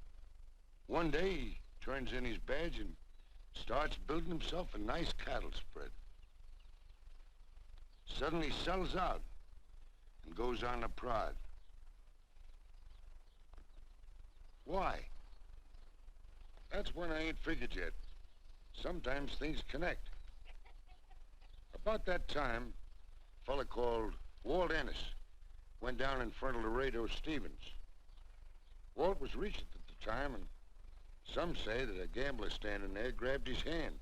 Speaker 13: one day he turns in his badge and starts building himself a nice cattle spread. Suddenly sells out and goes on a prod. Why? That's when I ain't figured yet. Sometimes things connect. About that time, a fella called Walt Ennis went down in front of Laredo Stevens. Walt was Regent at the time, and some say that a gambler standing there grabbed his hand.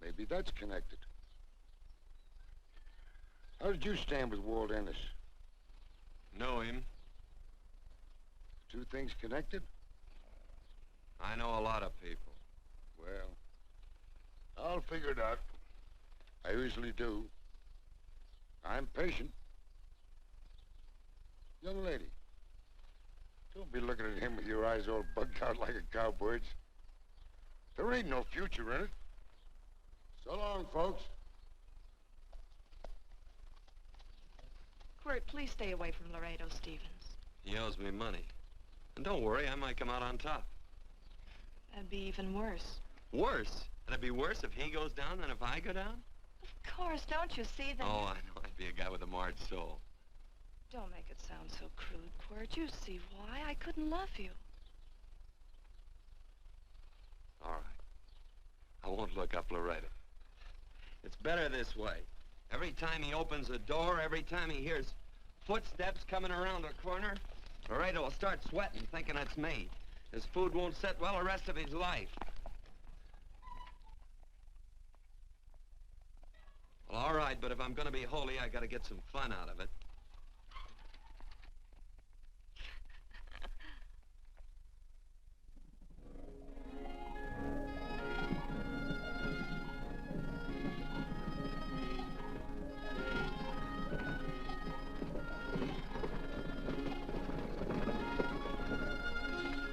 Speaker 13: Maybe that's connected. How did you stand with Walt Ennis?
Speaker 1: Know him.
Speaker 13: Two things connected?
Speaker 1: I know a lot of people.
Speaker 13: Well, I'll figure it out. I usually do. I'm patient. Young lady, don't be looking at him with your eyes all bugged out like a cowbird's. There ain't no future in it. So long, folks.
Speaker 4: Quirt, please stay away from Laredo Stevens.
Speaker 1: He owes me money. And don't worry, I might come out on top.
Speaker 4: That'd be even worse.
Speaker 1: Worse? It'd be worse if he goes down than if I go down?
Speaker 4: Of course, don't you see that?
Speaker 1: Oh, I know. I'd be a guy with a marred soul.
Speaker 4: Don't make it sound so crude, Quirt. You see why I couldn't love you.
Speaker 1: All right. I won't look up Laredo. It's better this way. Every time he opens a door, every time he hears footsteps coming around a corner, Laredo will start sweating, thinking it's me. His food won't sit well the rest of his life. Well, all right, but if I'm gonna be holy, I gotta get some fun out of it.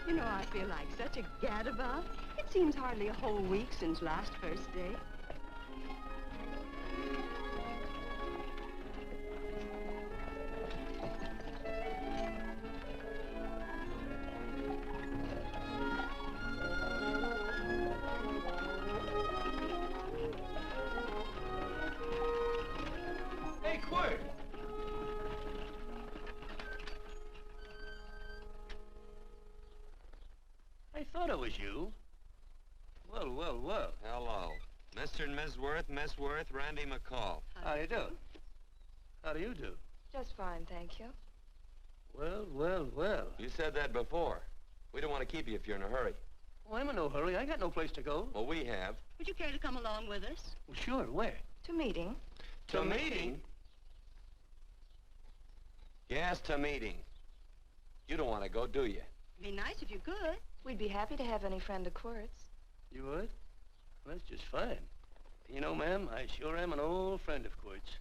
Speaker 7: You know, I feel like such a gadabout. It seems hardly a whole week since last first day.
Speaker 10: Hey, Quirt!
Speaker 3: I thought it was you. Well, well, well.
Speaker 1: Hello. Mr. and Miss Worth, Randy McCall.
Speaker 3: How do you do? How do you do?
Speaker 4: Just fine, thank you.
Speaker 3: Well, well, well.
Speaker 1: You said that before. We don't want to keep you if you're in a hurry.
Speaker 3: Well, I'm in no hurry. I got no place to go.
Speaker 1: Well, we have.
Speaker 7: Would you care to come along with us?
Speaker 3: Well, sure. Where?
Speaker 4: To meeting.
Speaker 1: To meeting? Yes, to meeting. You don't want to go, do you?
Speaker 7: Be nice if you could.
Speaker 4: We'd be happy to have any friend of Quirt's.
Speaker 3: You would? Well, that's just fine. You know, ma'am, I sure am an old friend of Quirt's.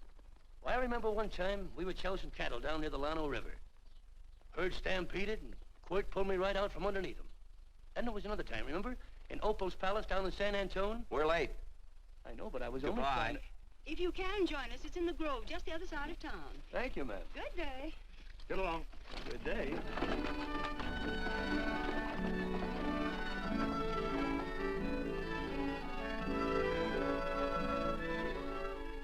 Speaker 3: Why, I remember one time we were chousing cattle down near the Llano River. Herd stampeded, and Quirt pulled me right out from underneath him. Then there was another time, remember? In Opal's Palace down in San Antone?
Speaker 1: We're late.
Speaker 3: I know, but I was only
Speaker 1: Goodbye.
Speaker 3: trying to...
Speaker 7: If you can join us, it's in the Grove, just the other side of town.
Speaker 3: Thank you, ma'am.
Speaker 7: Good day.
Speaker 3: Get along. Good day.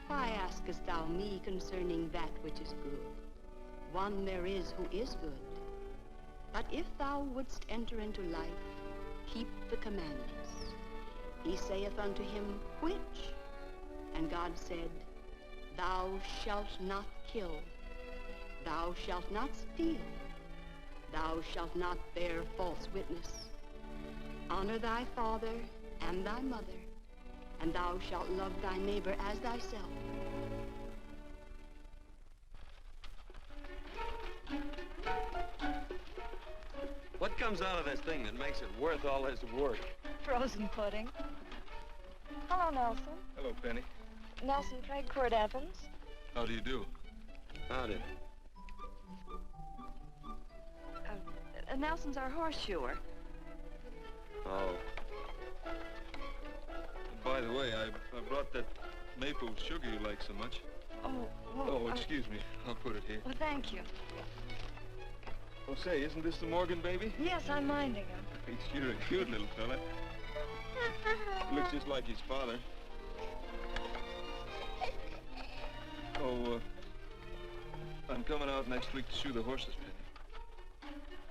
Speaker 7: Why askest thou me concerning that which is good? One there is who is good. But if thou wouldst enter into life, keep the commandments. He saith unto him, which? And God said, thou shalt not kill. Thou shalt not steal. Thou shalt not bear false witness. Honor thy father and thy mother, and thou shalt love thy neighbor as thyself.
Speaker 1: What comes out of this thing that makes it worth all this work?
Speaker 4: Frozen pudding. Hello, Nelson.
Speaker 5: Hello, Penny.
Speaker 4: Nelson Craig, Quirt Evans.
Speaker 5: How do you do?
Speaker 1: Howdy.
Speaker 4: Nelson's our horseshoer.
Speaker 1: Oh.
Speaker 5: By the way, I brought that maple sugar you like so much.
Speaker 4: Oh, well,
Speaker 5: Oh, excuse me. I'll put it here.
Speaker 4: Well, thank you.
Speaker 5: Oh, say, isn't this the Morgan baby?
Speaker 4: Yes, I'm minding him.
Speaker 5: He's sure a cute little fella. Looks just like his father. Oh, I'm coming out next week to shoe the horses, Penny.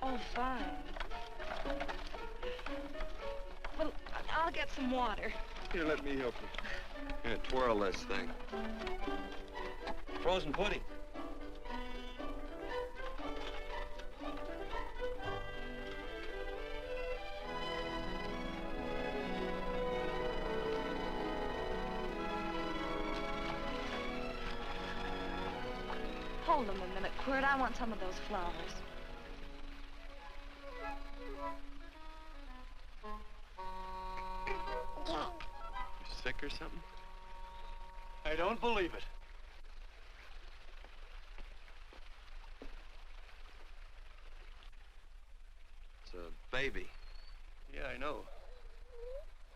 Speaker 4: Oh, fine. Well, I'll get some water.
Speaker 5: Here, let me help you.
Speaker 1: Here, twirl this thing. Frozen pudding.
Speaker 4: Hold them a minute, Quirt. I want some of those flowers.
Speaker 1: You sick or something?
Speaker 3: I don't believe it.
Speaker 1: It's a baby.
Speaker 3: Yeah, I know.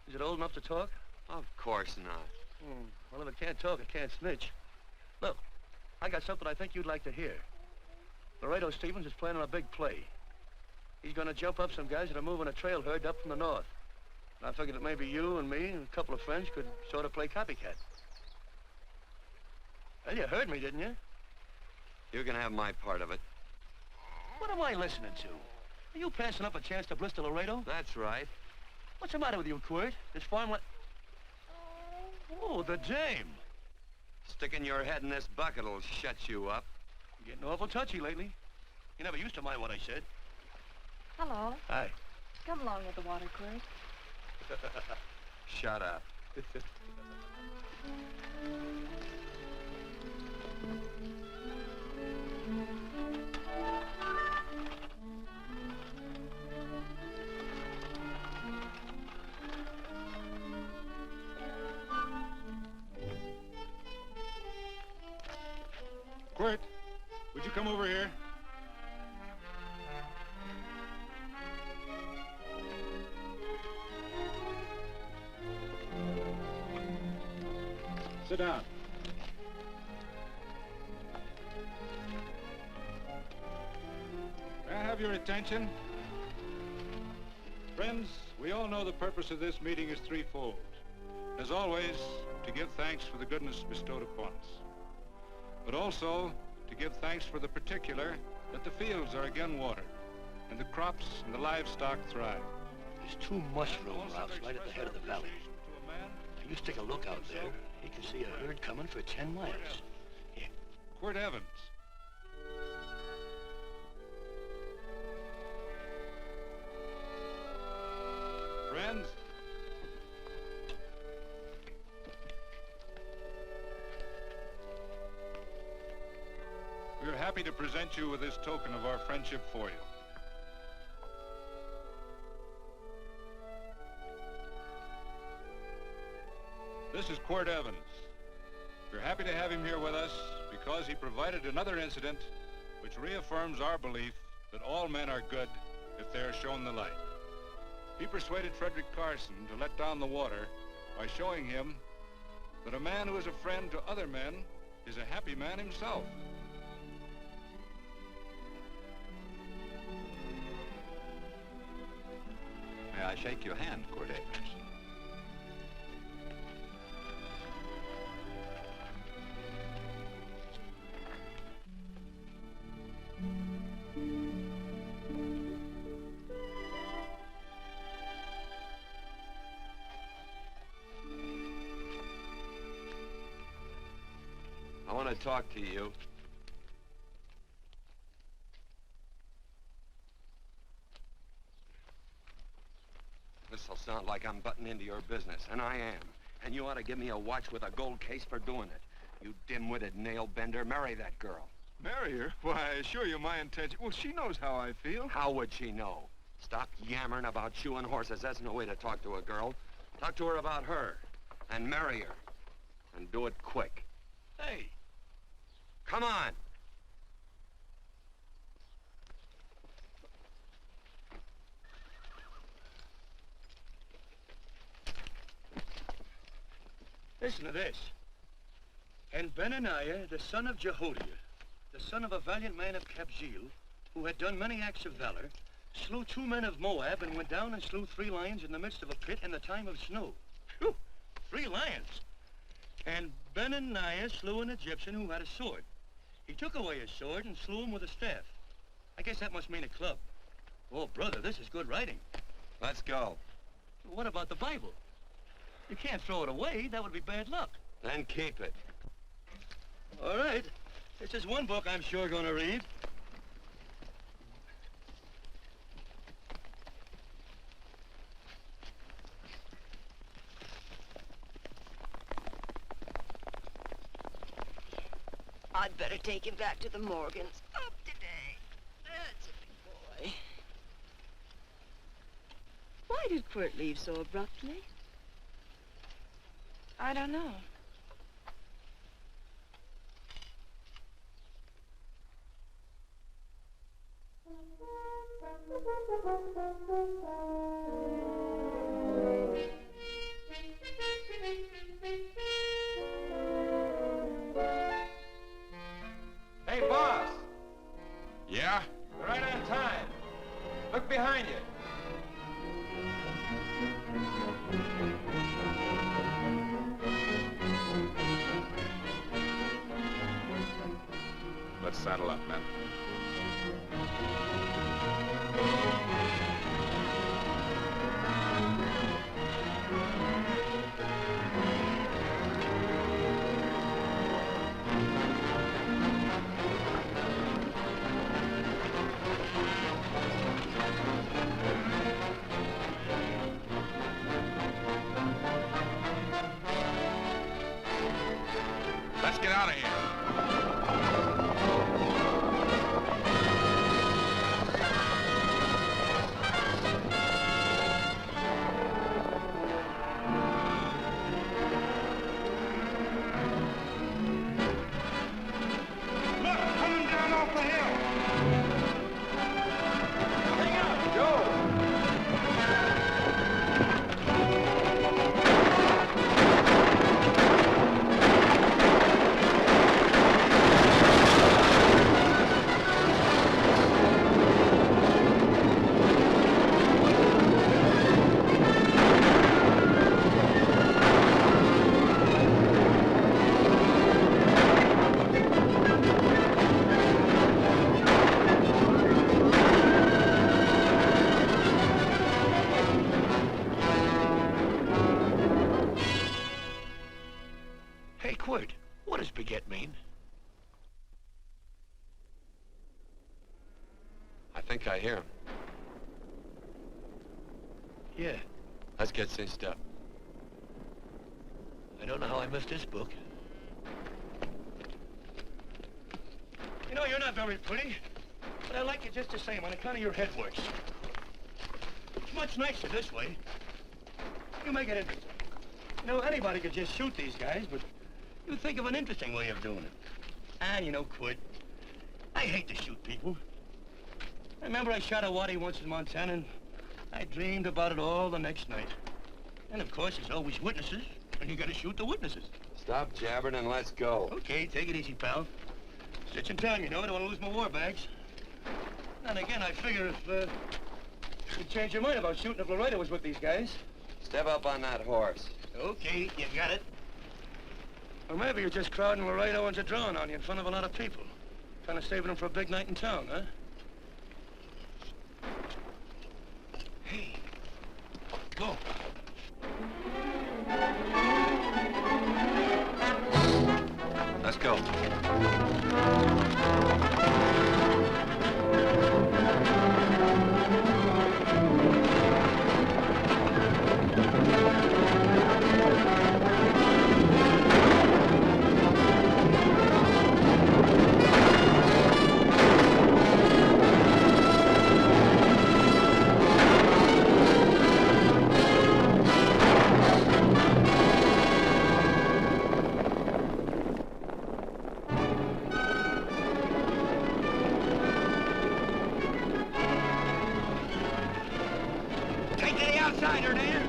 Speaker 3: Is it old enough to talk?
Speaker 1: Of course not.
Speaker 3: Well, if it can't talk, it can't snitch. Look,
Speaker 14: I got something I think you'd like to hear. Laredo Stevens is planning a big play. He's going to jump up some guys that are moving a trail herd up from the north. And I figured that maybe you and me and a couple of friends could sort of play copycat. Well, you heard me, didn't you?
Speaker 1: You can have my part of it.
Speaker 14: What am I listening to? Are you passing up a chance to blister Laredo?
Speaker 1: That's right.
Speaker 14: What's the matter with you, Quirt? This farmland... Oh, the dame.
Speaker 1: Sticking your head in this bucket will shut you up.
Speaker 14: You're getting awful touchy lately. You never used to mind what I said.
Speaker 4: Hello.
Speaker 14: Hi.
Speaker 4: Come along with the water, Quirt.
Speaker 1: Shut up.
Speaker 2: Quirt, would you come over here? Sit down. May I have your attention? Friends, we all know the purpose of this meeting is threefold. As always, to give thanks for the goodness bestowed upon us, but also to give thanks for the particular that the fields are again watered and the crops and the livestock thrive.
Speaker 14: There's two mushroom routes right at the head of the valley. If you stick a look out there, you can see a herd coming for 10 miles. Here.
Speaker 2: Quirt Evans. Friends, we are happy to present you with this token of our friendship for you. This is Quirt Evans. We're happy to have him here with us because he provided another incident which reaffirms our belief that all men are good if they are shown the light. He persuaded Frederick Carson to let down the water by showing him that a man who is a friend to other men is a happy man himself.
Speaker 15: May I shake your hand, Quirt Evans?
Speaker 1: I want to talk to you. This'll sound like I'm butting into your business, and I am. And you ought to give me a watch with a gold case for doing it. You dim-witted nail-bender, marry that girl.
Speaker 5: Marry her? Why, I assure you my intention... Well, she knows how I feel.
Speaker 1: How would she know? Stop yammering about shoeing horses. That's no way to talk to a girl. Talk to her about her, and marry her. And do it quick.
Speaker 14: Hey.
Speaker 1: Come on.
Speaker 14: Listen to this. And Benaniah, the son of Jehoiada, the son of a valiant man of Kabzeel, who had done many acts of valor, slew 2 men of Moab and went down and slew 3 lions in the midst of a pit in the time of snow. Phew! 3 lions. And Benaniah slew an Egyptian who had a sword. He took away his sword and slew him with a staff. I guess that must mean a club. Oh, brother, this is good writing.
Speaker 1: Let's go.
Speaker 14: What about the Bible? You can't throw it away. That would be bad luck.
Speaker 1: Then keep it.
Speaker 14: All right. This is one book I'm sure going to read.
Speaker 7: I'd better take him back to the Morgans. Up today. That's a big boy. Why did Quirt leave so abruptly?
Speaker 4: I don't know.
Speaker 10: behind you.
Speaker 2: Let's saddle up, men. Let's get out of here.
Speaker 14: Hey, Quirt, what does baguette mean?
Speaker 1: I think I hear him.
Speaker 14: Yeah,
Speaker 1: Let's get cinched up.
Speaker 14: I don't know how I missed this book. You know, you're not very pretty, but I like you just the same on account of your head works. It's much nicer this way. You make it interesting. You know, anybody could just shoot these guys, but you think of an interesting way of doing it. And you know, Quirt, I hate to shoot people. I remember I shot a waddy once in Montana, and I dreamed about it all the next night. And of course, there's always witnesses, and you gotta shoot the witnesses.
Speaker 1: Stop jabbering and let's go.
Speaker 14: Okay, take it easy, pal. Stitching time, you know. I don't want to lose my war bags. And again, I figure if you'd change your mind about shooting if Laredo was with these guys.
Speaker 1: Step up on that horse.
Speaker 14: Okay, you got it. Or maybe you're just crowding Laredo into drawing on you in front of a lot of people. Trying to save them for a big night in town, huh? Hey, go.
Speaker 1: Let's go.
Speaker 14: Take to the outsider, Dan.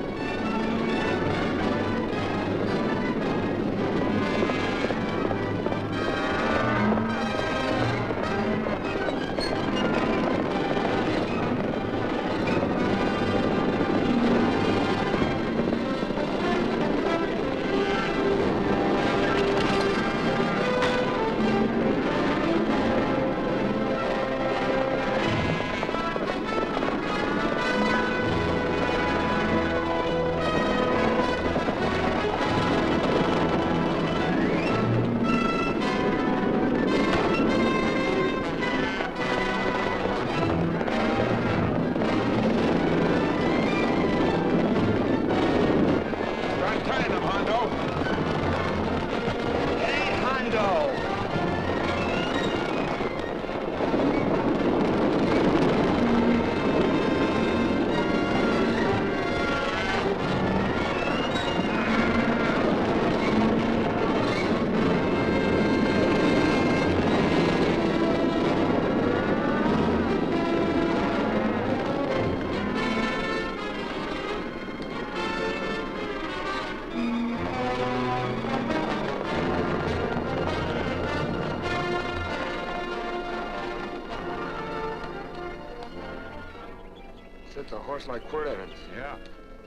Speaker 1: horse like Quirt Evans.
Speaker 2: Yeah,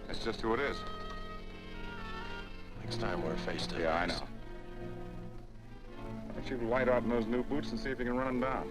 Speaker 2: that's just who it is.
Speaker 9: Next time we're face to face.
Speaker 2: Yeah, I know. Why don't you light out in those new boots and see if you can run them down?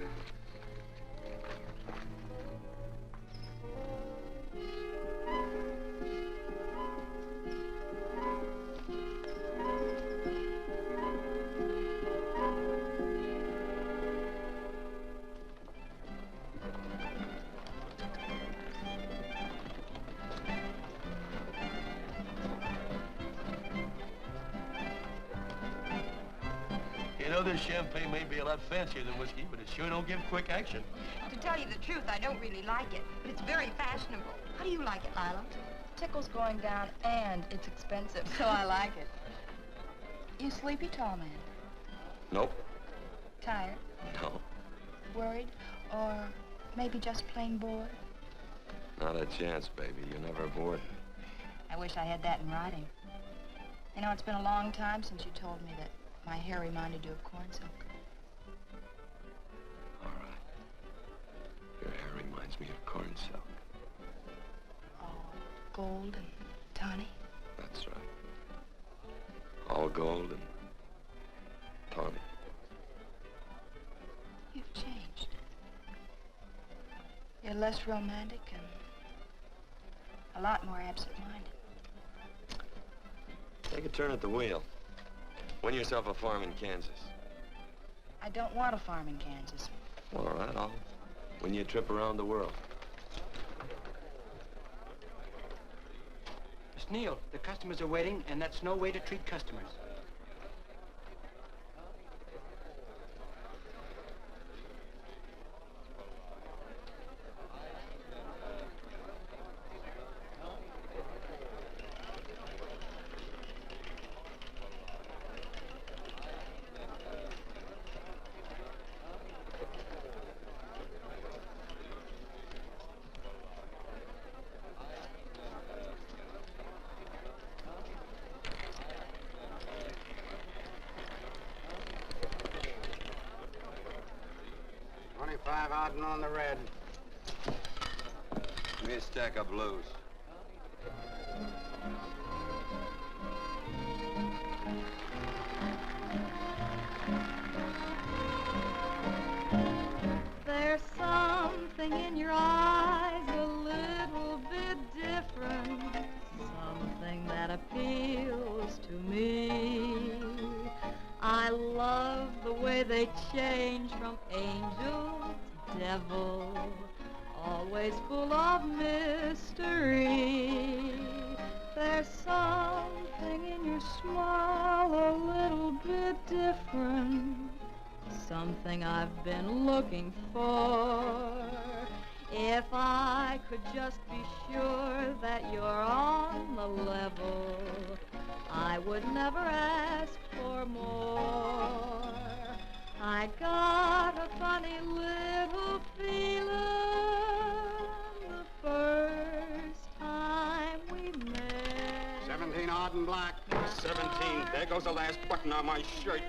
Speaker 14: You know, this champagne may be a lot fancier than whiskey, but it sure don't give quick action.
Speaker 7: To tell you the truth, I don't really like it, but it's very fashionable. How do you like it, Lila?
Speaker 4: Tickle's going down and it's expensive, so I like it. You sleepy, tall man?
Speaker 1: Nope.
Speaker 4: Tired?
Speaker 1: No.
Speaker 4: Worried? Or maybe just plain bored?
Speaker 1: Not a chance, baby. You're never bored.
Speaker 4: I wish I had that in writing. You know, it's been a long time since you told me that my hair reminded you of corn silk.
Speaker 1: All right. Your hair reminds me of corn silk.
Speaker 4: Gold and tawny?
Speaker 1: That's right. All gold and tawny.
Speaker 4: You've changed. You're less romantic and a lot more absent-minded.
Speaker 1: Take a turn at the wheel. Win yourself a farm in Kansas.
Speaker 4: I don't want a farm in Kansas.
Speaker 1: All right, I'll win you a trip around the world.
Speaker 16: Miss Neal, the customers are waiting, and that's no way to treat customers.
Speaker 6: On the red.
Speaker 1: Give me a stack of blues.
Speaker 17: There's something in your eyes a little bit different, something that appeals to me. I love the way they change from angel to devil, always full of mystery. There's something in your smile a little bit different, something I've been looking for. If I could just be sure that you're on the level, I would never ask for more. I got a funny little feeling the first time we met.
Speaker 6: 17 odd and black.
Speaker 14: 17. There goes the last button on my shirt.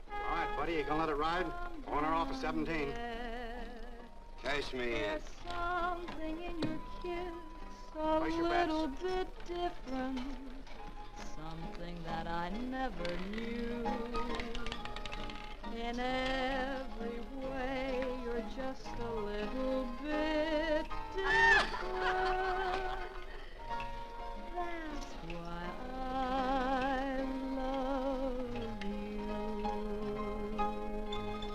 Speaker 6: All right, buddy, you gonna let it ride? On or off of 17.
Speaker 1: Cash me in.
Speaker 17: There's something in your kiss a
Speaker 6: Place your
Speaker 17: little
Speaker 6: bets.
Speaker 17: bit different, something that I never knew. In every way, you're just a little bit different. That's why I love you.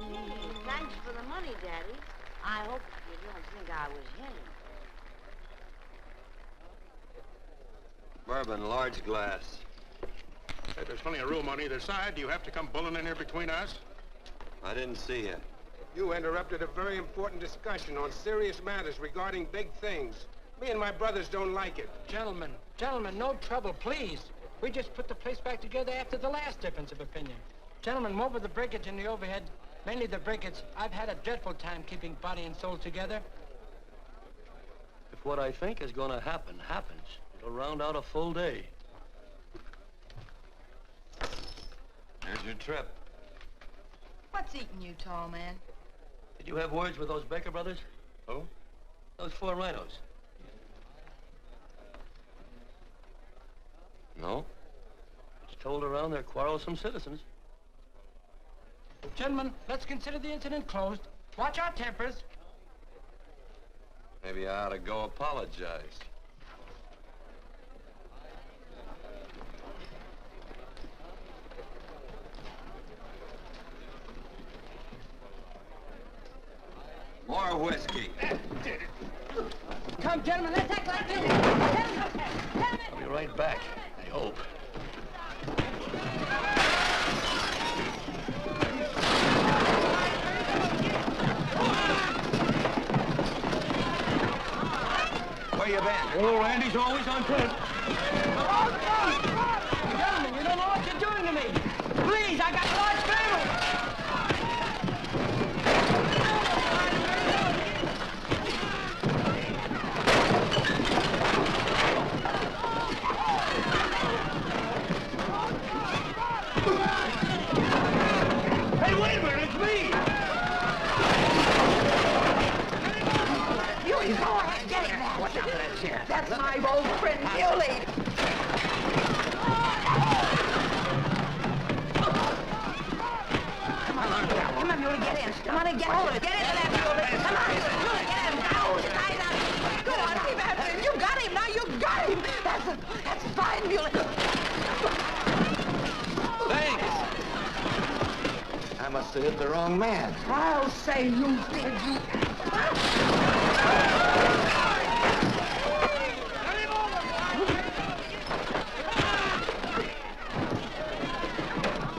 Speaker 18: Gee, thanks for the money, Daddy. I hope you don't think I was him.
Speaker 1: Bourbon, large glass.
Speaker 14: Hey, there's plenty of room on either side. Do you have to come bulling in here between us?
Speaker 1: I didn't see you.
Speaker 19: You interrupted a very important discussion on serious matters regarding big things. Me and my brothers don't like it.
Speaker 16: Gentlemen, no trouble, please. We just put the place back together after the last difference of opinion. Gentlemen, what with the breakage and the overhead, mainly the breakage, I've had a dreadful time keeping body and soul together.
Speaker 5: If what I think is going to happen happens, it'll round out a full day.
Speaker 1: Here's your trip.
Speaker 4: What's eating you, tall man?
Speaker 5: Did you have words with those Baker brothers?
Speaker 14: Oh?
Speaker 20: Those 4 rhinos.
Speaker 1: No?
Speaker 20: It's told around they're quarrelsome citizens.
Speaker 16: Gentlemen, let's consider the incident closed. Watch our tempers.
Speaker 1: Maybe I ought to go apologize. More whiskey.
Speaker 16: Come, gentlemen, let's act like this.
Speaker 20: I'll be right back, I hope.
Speaker 1: Where you been?
Speaker 20: Oh, Randy's always on point.
Speaker 16: Gentlemen, you don't know what you're doing to me. Please, I got a large family.
Speaker 20: Hey, wait a minute, it's me!
Speaker 7: Muley, go ahead, get him.
Speaker 20: Watch out for that chair.
Speaker 7: That's my old friend, Muley. Come on, Muley, get in. Come on and get hold of it. Get into that, Muley. Come on, Muley, get him. Go, tie it up. Go on, keep after him. You got him, now you got him. That's fine, Muley.
Speaker 1: Thanks. I must have hit the wrong man.
Speaker 7: I'll say you did, you.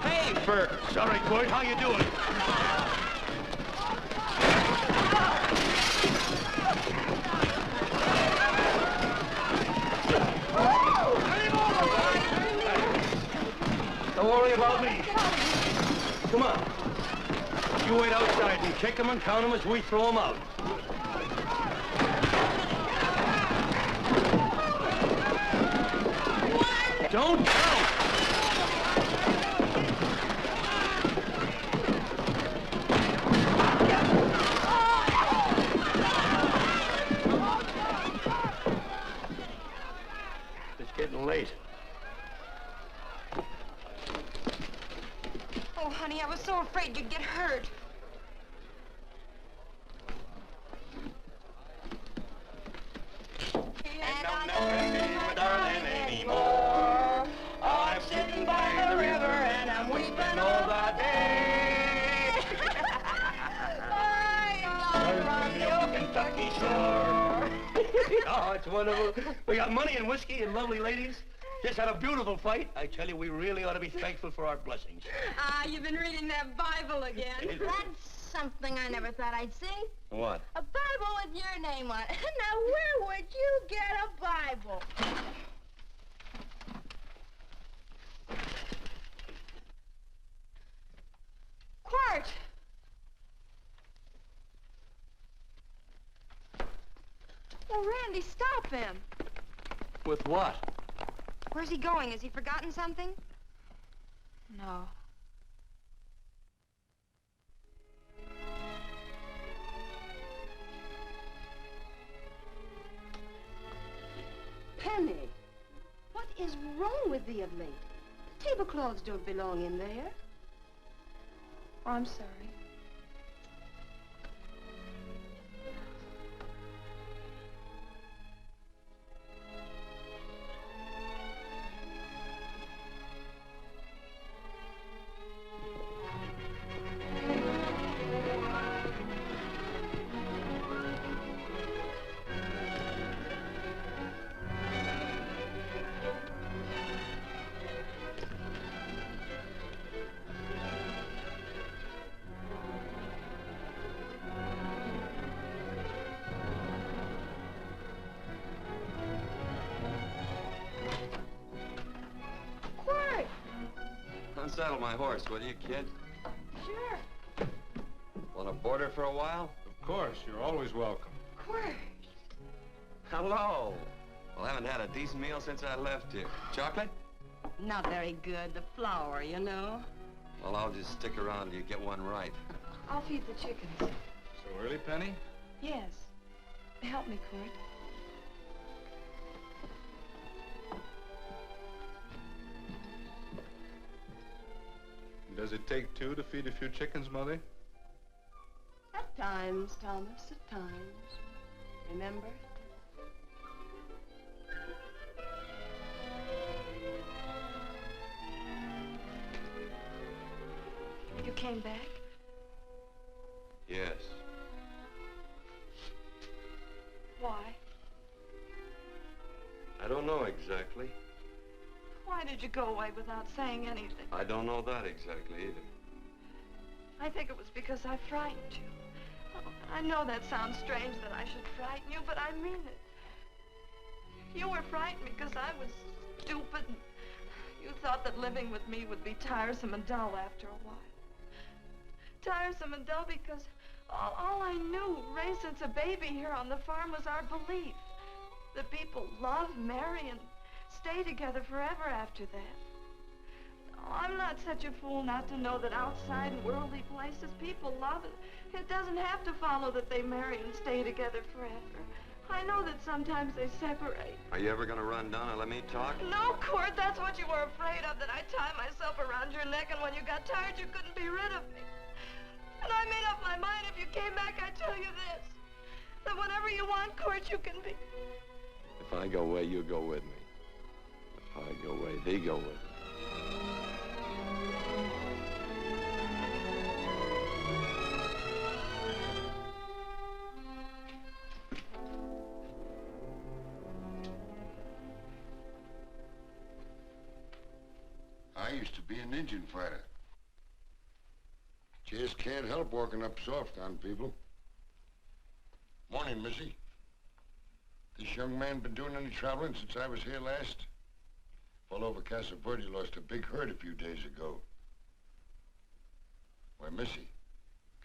Speaker 20: Hey, Bert. Sorry, Quirt. How you doing? Don't worry about me. Come on. You wait outside and kick them and count them as we throw them out. Don't count! It's getting late.
Speaker 4: Oh, honey, I was so afraid you'd get hurt.
Speaker 20: And I'll never see my darling anymore. I'm sitting by the river and I'm weeping all the day. From the old Kentucky shore. Oh, it's wonderful. We got money and whiskey and lovely ladies. Just had a beautiful fight. I tell you, we really ought to be thankful for our blessings.
Speaker 7: Ah, you've been reading that Bible again.
Speaker 8: That's something I never thought I'd see.
Speaker 1: What?
Speaker 8: A Bible with your name on it. Now, where would you get a Bible?
Speaker 4: Quart! Oh, Randy, stop him.
Speaker 20: With what?
Speaker 4: Where's he going? Has he forgotten something? No.
Speaker 7: Penny, what is wrong with thee of late? Tablecloths don't belong in there.
Speaker 4: Oh, I'm sorry.
Speaker 1: Unsaddle my horse, will you, kid?
Speaker 4: Sure.
Speaker 1: Want to board her for a while?
Speaker 2: Of course, you're always welcome.
Speaker 4: Of course.
Speaker 1: Hello. Well, I haven't had a decent meal since I left here. Chocolate?
Speaker 7: Not very good. The flour, you know.
Speaker 1: Well, I'll just stick around till you get one right.
Speaker 4: I'll feed the chickens.
Speaker 2: So early, Penny?
Speaker 4: Yes. Help me, Court.
Speaker 5: Does it take two to feed a few chickens, Mother?
Speaker 7: At times, Thomas, at times. Remember?
Speaker 4: You came back?
Speaker 1: Yes.
Speaker 4: Why?
Speaker 1: I don't know exactly.
Speaker 4: Why did you go away without saying anything?
Speaker 1: I don't know that exactly either.
Speaker 4: I think it was because I frightened you. Oh, I know that sounds strange that I should frighten you, but I mean it. You were frightened because I was stupid, and you thought that living with me would be tiresome and dull after a while. Tiresome and dull because all I knew, raised since a baby here on the farm, was our belief that people love, marry, and stay together forever after that. Oh, I'm not such a fool not to know that outside in worldly places people love, and it doesn't have to follow that they marry and stay together forever. I know that sometimes they separate.
Speaker 1: Are you ever gonna run down and let me talk?
Speaker 4: No, Court, that's what you were afraid of, that I'd tie myself around your neck, and when you got tired, you couldn't be rid of me. And I made up my mind, if you came back, I'd tell you this, that whenever you want, Court, you can be.
Speaker 1: If I go away, you go with me. If I go away, they go with me.
Speaker 13: I used to be an Indian fighter. Just can't help walking up soft on people. Morning, Missy. This young man been doing any traveling since I was here last? Fellow over Casa Verde lost a big herd a few days ago. Why, Missy,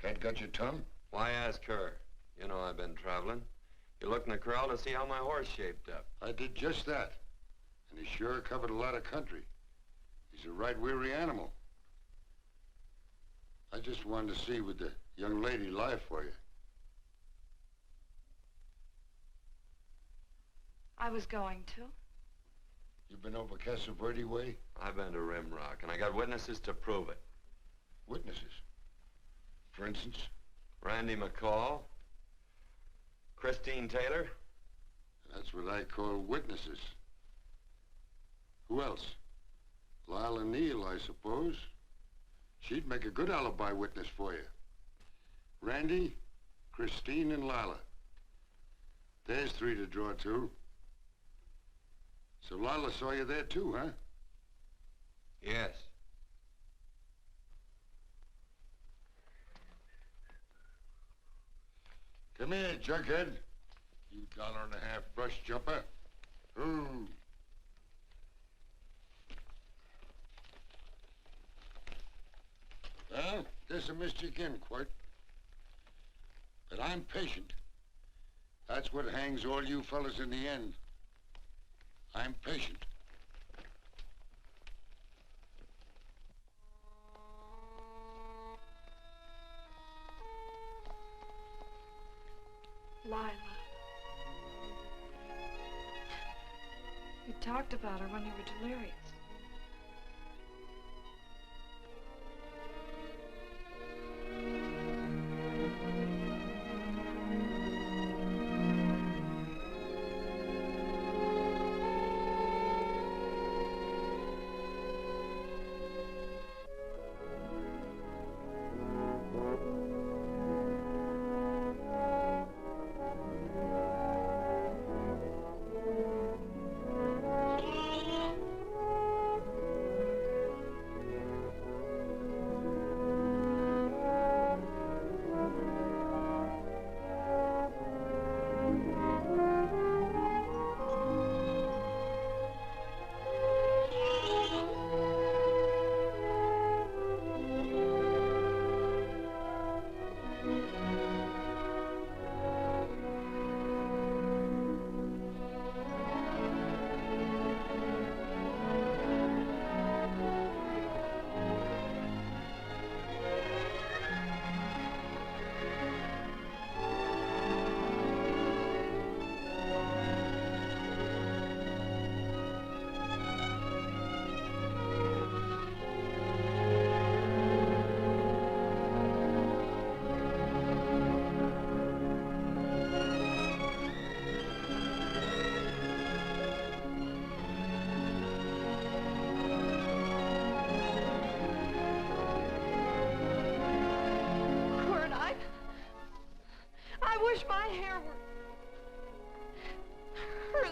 Speaker 13: cat got your tongue?
Speaker 1: Why ask her? You know I've been traveling. You looked in the corral to see how my horse shaped up.
Speaker 13: I did just that. And he sure covered a lot of country. He's a right weary animal. I just wanted to see would the young lady lie for you.
Speaker 4: I was going to.
Speaker 13: You been over Casa Verde way?
Speaker 1: I've been to Rimrock, and I got witnesses to prove it.
Speaker 13: Witnesses? For instance?
Speaker 1: Randy McCall, Christine Taylor.
Speaker 13: That's what I call witnesses. Who else? Lila Neal, I suppose. She'd make a good alibi witness for you. Randy, Christine, and Lila. There's three to draw to. So Lila saw you there too, huh?
Speaker 1: Yes.
Speaker 13: Come here, jughead. You $1.50 brush jumper. Ooh. Well, guess I missed you again, Quirt. But I'm patient. That's what hangs all you fellas in the end. I'm patient.
Speaker 4: Lila. You talked about her when you were delirious.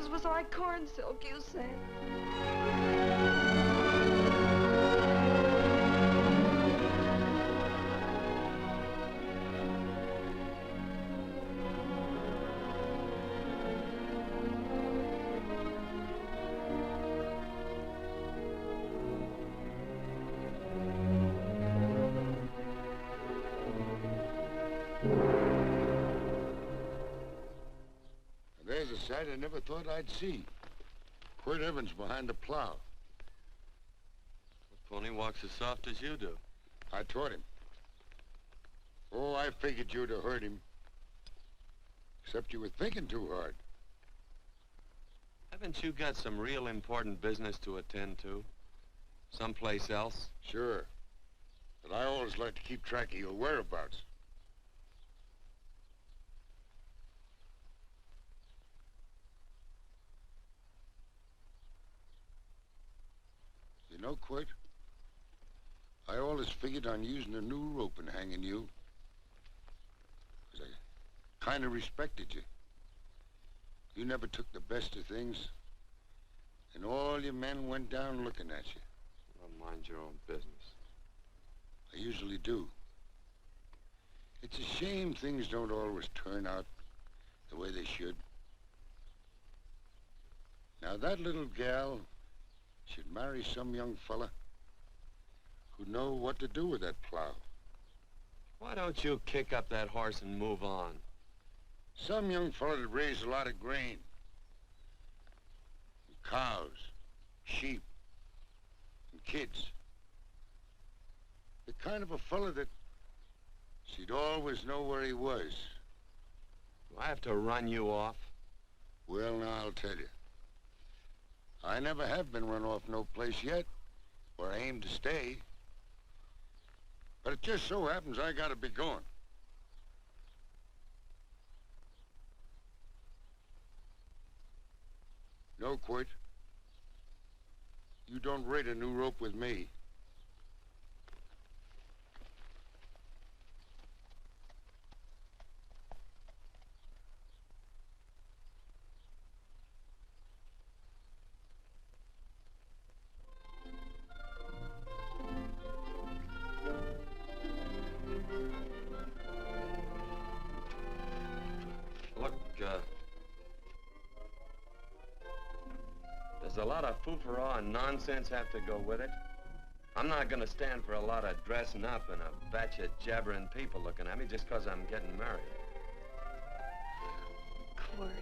Speaker 4: Yours was like corn silk, you said.
Speaker 13: There's a sight I never thought I'd see. Quirt Evans behind the plow.
Speaker 1: The pony walks as soft as you do.
Speaker 13: I taught him. Oh, I figured you'd have hurt him. Except you were thinking too hard.
Speaker 1: Haven't you got some real important business to attend to? Someplace else?
Speaker 13: Sure. But I always like to keep track of your whereabouts. You know, Quirt, I always figured on using a new rope and hanging you. 'Cause I kind of respected you. You never took the best of things, and all your men went down looking at you.
Speaker 1: Well, mind your own business.
Speaker 13: I usually do. It's a shame things don't always turn out the way they should. Now, that little gal should marry some young fella who'd know what to do with that plow.
Speaker 1: Why don't you kick up that horse and move on?
Speaker 13: Some young fella that raised a lot of grain. And cows, sheep, and kids. The kind of a fella that she'd always know where he was.
Speaker 1: Do I have to run you off?
Speaker 13: Well, now, I'll tell you. I never have been run off no place yet, where I aim to stay. But it just so happens I gotta be going. No, Quirt. You don't rate a new rope with me.
Speaker 1: Look, there's a lot of foo-for-ah and nonsense have to go with it. I'm not gonna stand for a lot of dressing up and a batch of jabbering people looking at me just 'cause I'm getting married.
Speaker 4: Quirt,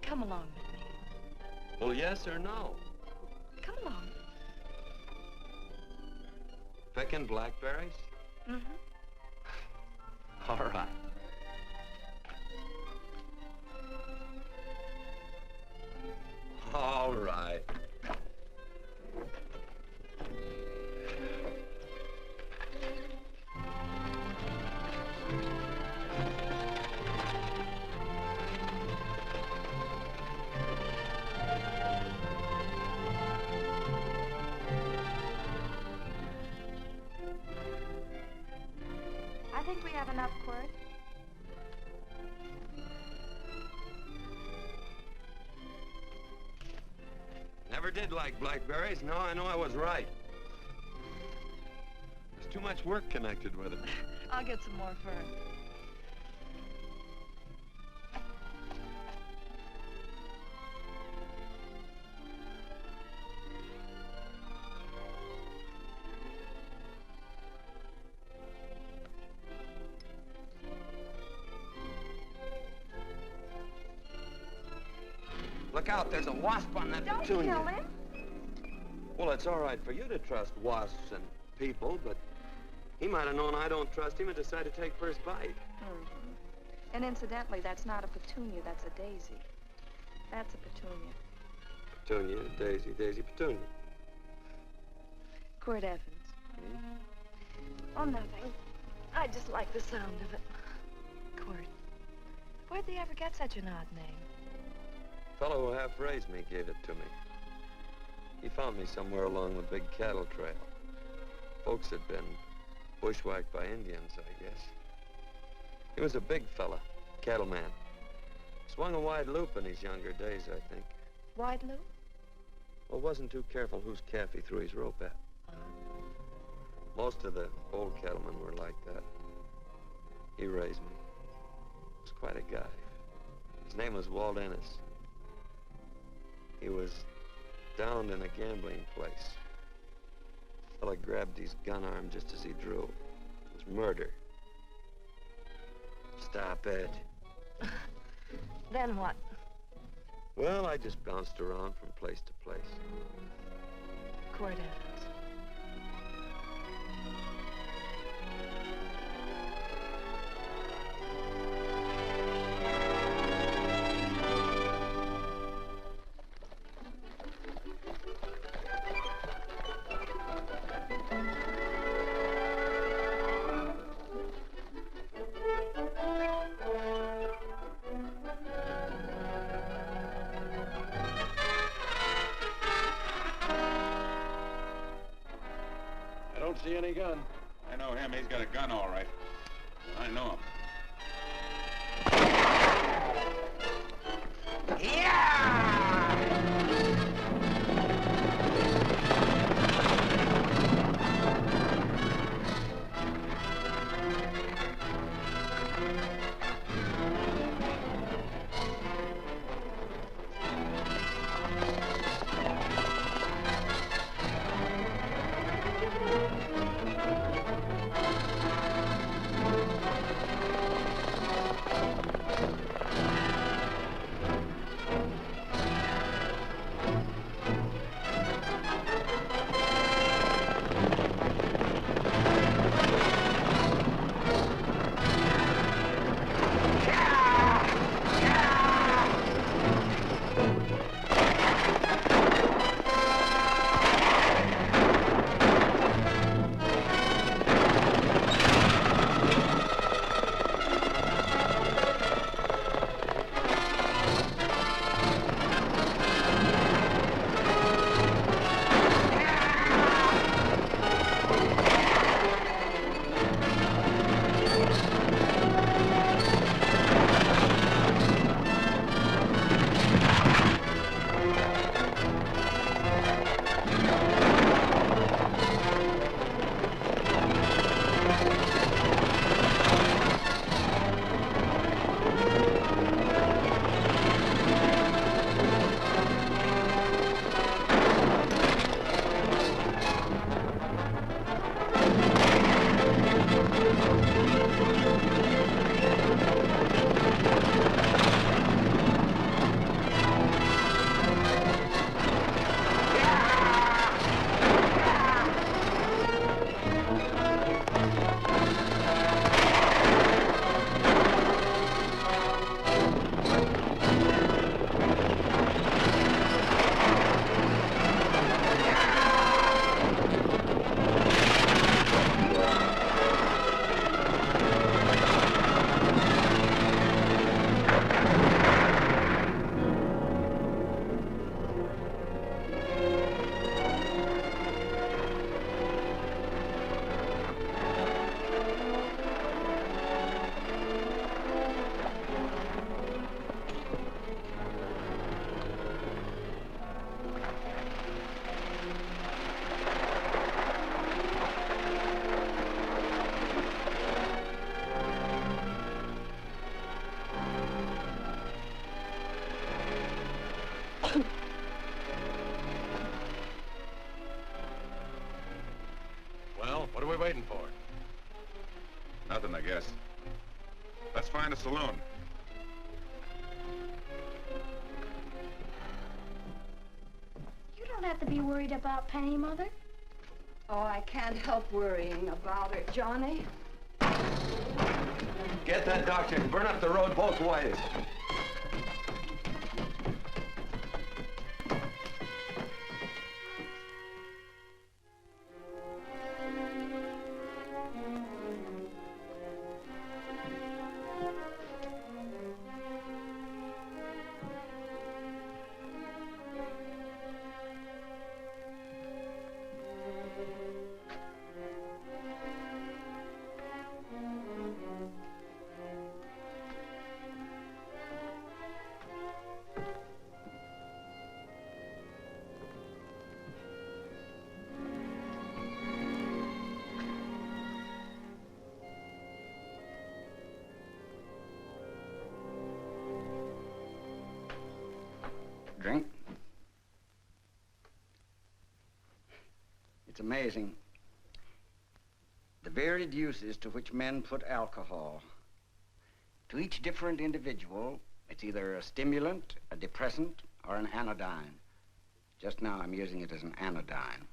Speaker 4: come along with me.
Speaker 1: Well, yes or no?
Speaker 4: Come along.
Speaker 1: Picking blackberries?
Speaker 4: Mm-hmm.
Speaker 1: All right. All right.
Speaker 4: I think we have enough, Quirt.
Speaker 1: Never did like blackberries. Now I know I was right. There's too much work connected with it.
Speaker 4: I'll get some more fern.
Speaker 1: Look out, there's a wasp on that
Speaker 4: Don't
Speaker 1: petunia.
Speaker 4: kill him.
Speaker 1: Well, it's all right for you to trust wasps and people, but he might have known I don't trust him and decided to take first bite.
Speaker 4: Mm-hmm. And incidentally, that's not a petunia, that's a daisy. That's a petunia.
Speaker 1: Petunia, daisy, daisy, petunia.
Speaker 4: Quirt Evans. Oh, nothing. I just like the sound of it. Quirt. Where'd they ever get such an odd name?
Speaker 1: The fellow who half-raised me gave it to me. He found me somewhere along the big cattle trail. Folks had been bushwhacked by Indians, I guess. He was a big fella, cattleman. Swung a wide loop in his younger days, I think.
Speaker 4: Wide loop?
Speaker 1: Well, wasn't too careful whose calf he threw his rope at. Most of the old cattlemen were like that. He raised me. He was quite a guy. His name was Walt Ennis. He was downed in a gambling place. A fella grabbed his gun arm just as he drew. It was murder. Stop it.
Speaker 4: Then what?
Speaker 1: Well, I just bounced around from place to place.
Speaker 4: Cord Evans.
Speaker 11: See any gun?
Speaker 2: I know him. He's got a gun, all right. I know him. What are we waiting for? Nothing, I guess. Let's find a saloon.
Speaker 8: You don't have to be worried about Penny, Mother.
Speaker 7: Oh, I can't help worrying about her, Johnny.
Speaker 1: Get that doctor and burn up the road both ways.
Speaker 6: drink. It's amazing. The varied uses to which men put alcohol. To each different individual, it's either a stimulant, a depressant, or an anodyne. Just now, I'm using it as an anodyne.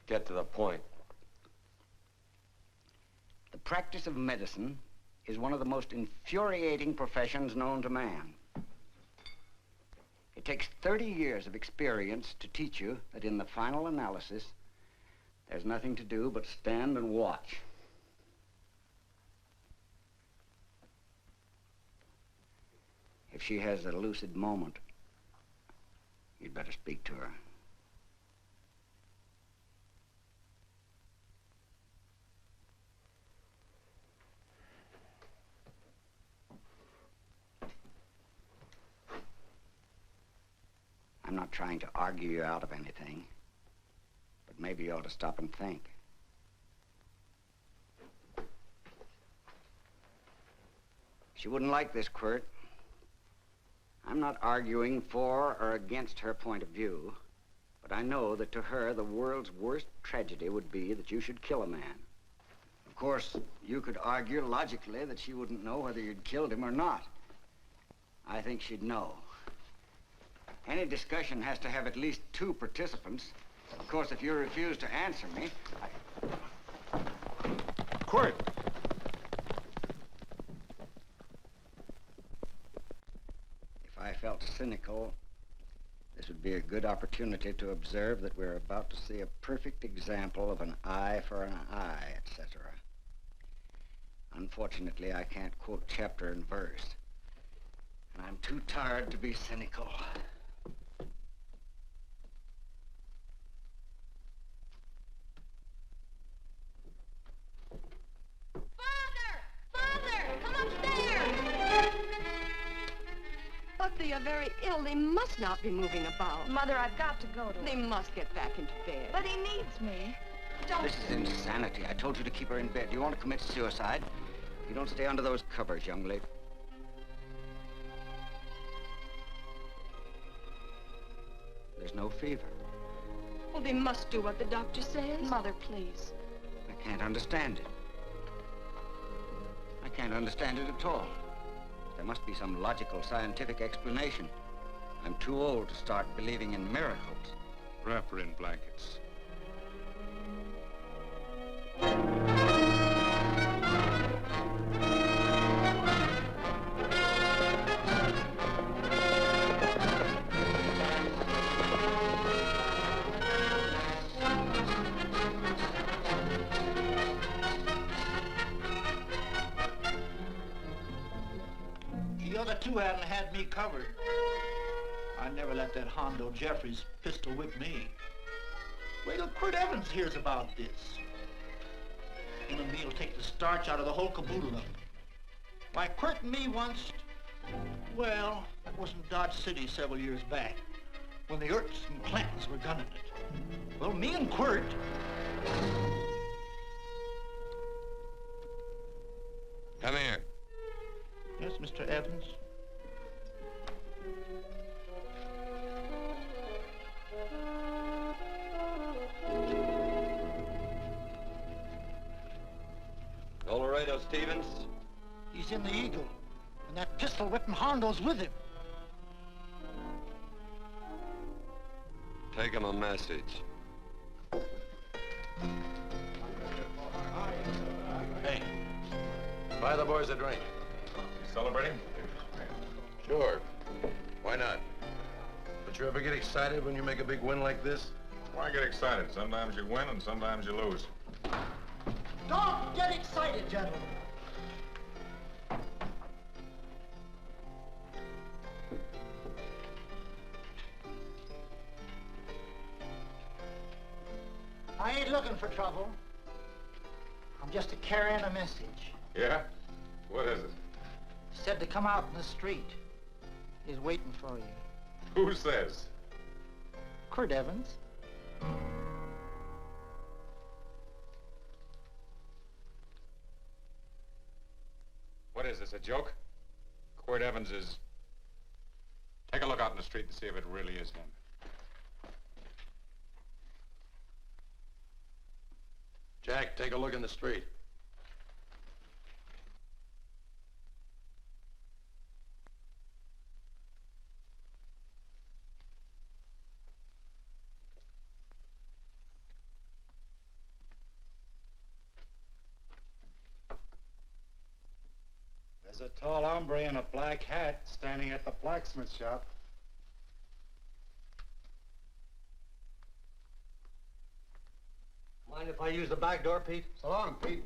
Speaker 1: Get to the point.
Speaker 6: The practice of medicine is one of the most infuriating professions known to man. It takes 30 years of experience to teach you that in the final analysis, there's nothing to do but stand and watch. If she has a lucid moment, you'd better speak to her. I'm not trying to argue you out of anything, but maybe you ought to stop and think. She wouldn't like this, Quirt. I'm not arguing for or against her point of view, but I know that to her, the world's worst tragedy would be that you should kill a man. Of course, you could argue logically that she wouldn't know whether you'd killed him or not. I think she'd know. Any discussion has to have at least 2 participants. Of course, if you refuse to answer me,
Speaker 2: Quirt!
Speaker 6: If I felt cynical, this would be a good opportunity to observe that we're about to see a perfect example of an eye for an eye, etc. Unfortunately, I can't quote chapter and verse, and I'm too tired to be cynical.
Speaker 7: But they are very ill. They must not be moving about.
Speaker 4: Mother, I've got to go to
Speaker 7: They must get back into bed.
Speaker 4: But he needs me. Don't...
Speaker 6: This is insanity. I told you to keep her in bed. Do you want to commit suicide? You don't stay under those covers, young lady. There's no fever.
Speaker 7: Well, they must do what the doctor says.
Speaker 4: Mother, please.
Speaker 6: I can't understand it. I can't understand it at all. There must be some logical, scientific explanation. I'm too old to start believing in miracles.
Speaker 2: Wrap her in blankets.
Speaker 3: The other 2 hadn't had me covered. I never let that Hondo Jeffries pistol whip me. Wait till Quirt Evans hears about this. Him and me'll take the starch out of the whole caboodle of it. Why, Quirt and me once, well, that was in Dodge City several years back, when the Erts and Clantons were gunning it. Well, me and Quirt...
Speaker 1: Come here.
Speaker 3: Yes, Mr. Evans?
Speaker 1: Laredo Stevens?
Speaker 3: He's in the Eagle, and that pistol-whipping Hondo's with him.
Speaker 1: Take him a message.
Speaker 9: Hey, buy the boys a drink.
Speaker 2: You celebrating?
Speaker 9: Sure. Why not? Don't you ever get excited when you make a big win like this?
Speaker 2: Why get excited? Sometimes you win and sometimes you lose.
Speaker 3: Don't get excited, gentlemen. I ain't looking for trouble. I'm just carrying a message.
Speaker 2: Yeah? What is it?
Speaker 3: Said to come out in the street. He's waiting for you.
Speaker 2: Who says?
Speaker 3: Quirt Evans.
Speaker 2: What is this, a joke? Quirt Evans is... Take a look out in the street and see if it really is him.
Speaker 9: Jack, take a look in the street.
Speaker 21: There's a tall hombre in a black hat standing at the blacksmith shop.
Speaker 20: Mind if I use the back door, Pete?
Speaker 12: So long, Pete.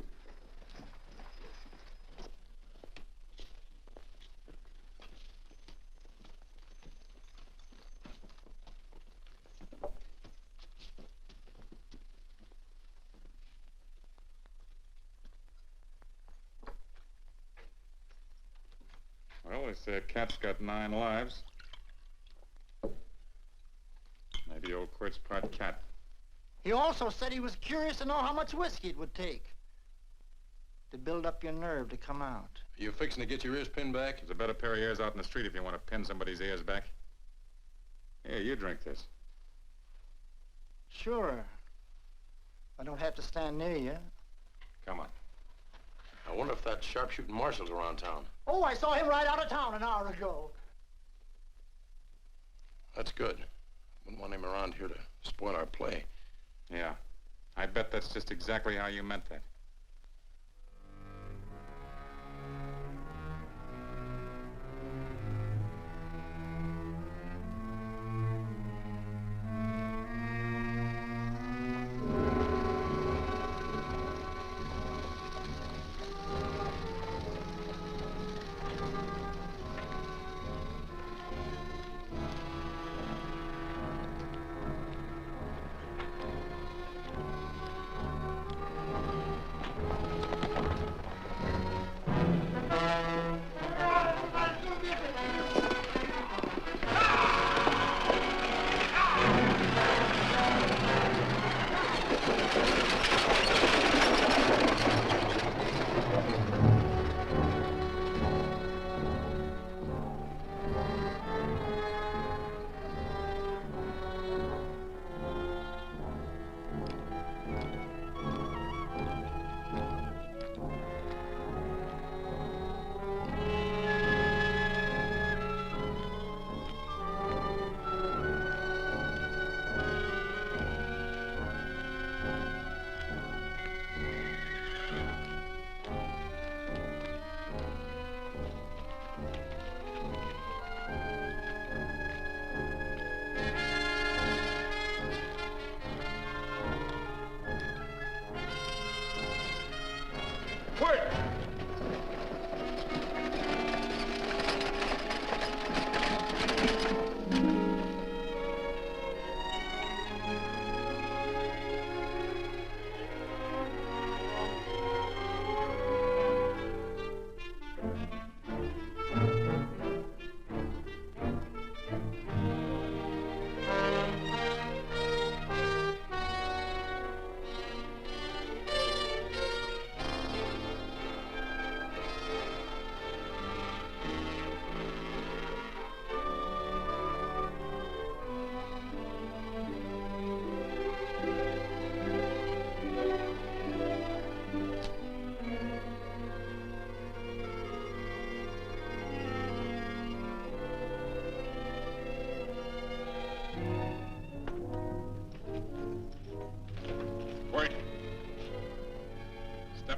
Speaker 2: Well, they say a cat's got 9 lives. Maybe old Quirt's part cat.
Speaker 3: He also said he was curious to know how much whiskey it would take to build up your nerve to come out.
Speaker 9: Are you fixing to get your ears pinned back?
Speaker 2: There's a better pair of ears out in the street if you want to pin somebody's ears back. Here, you drink this.
Speaker 3: Sure. I don't have to stand near you.
Speaker 2: Come on.
Speaker 9: I wonder if that sharpshooting marshal's around town.
Speaker 3: Oh, I saw him ride out of town an hour ago.
Speaker 9: That's good. Wouldn't want him around here to spoil our play.
Speaker 2: Yeah. I bet that's just exactly how you meant that.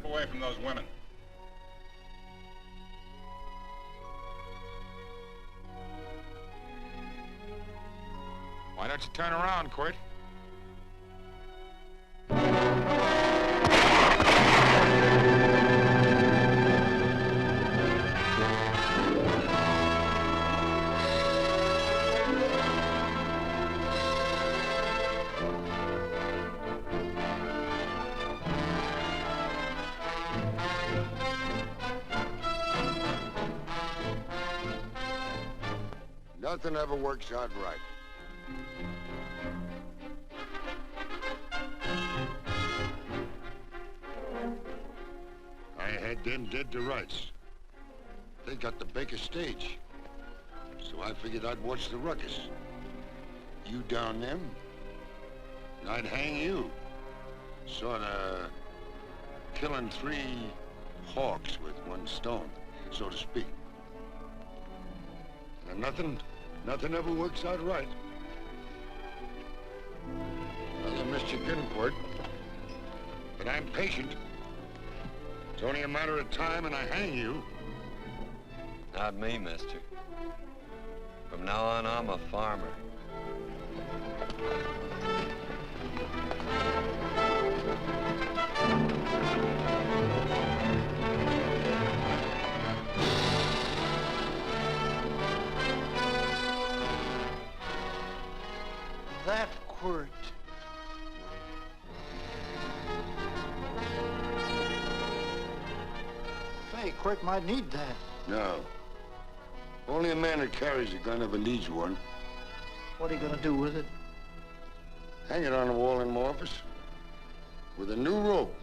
Speaker 2: Away from those women. Why don't you turn around, Quirt?
Speaker 13: Nothing ever works out right. I had them dead to rights. They got the Baker stage. So I figured I'd watch the ruckus. You down them, and I'd hang you. Sorta killing 3 hawks with 1 stone, so to speak. And nothing ever works out right. Well, I missed your Ginquart, but I'm patient. It's only a matter of time and I hang you.
Speaker 1: Not me, mister. From now on, I'm a farmer.
Speaker 3: That quirt. Say, Quirt might need that.
Speaker 13: No. Only a man that carries a gun ever needs one.
Speaker 3: What are you gonna do with it?
Speaker 13: Hang it on the wall in my office with a new rope.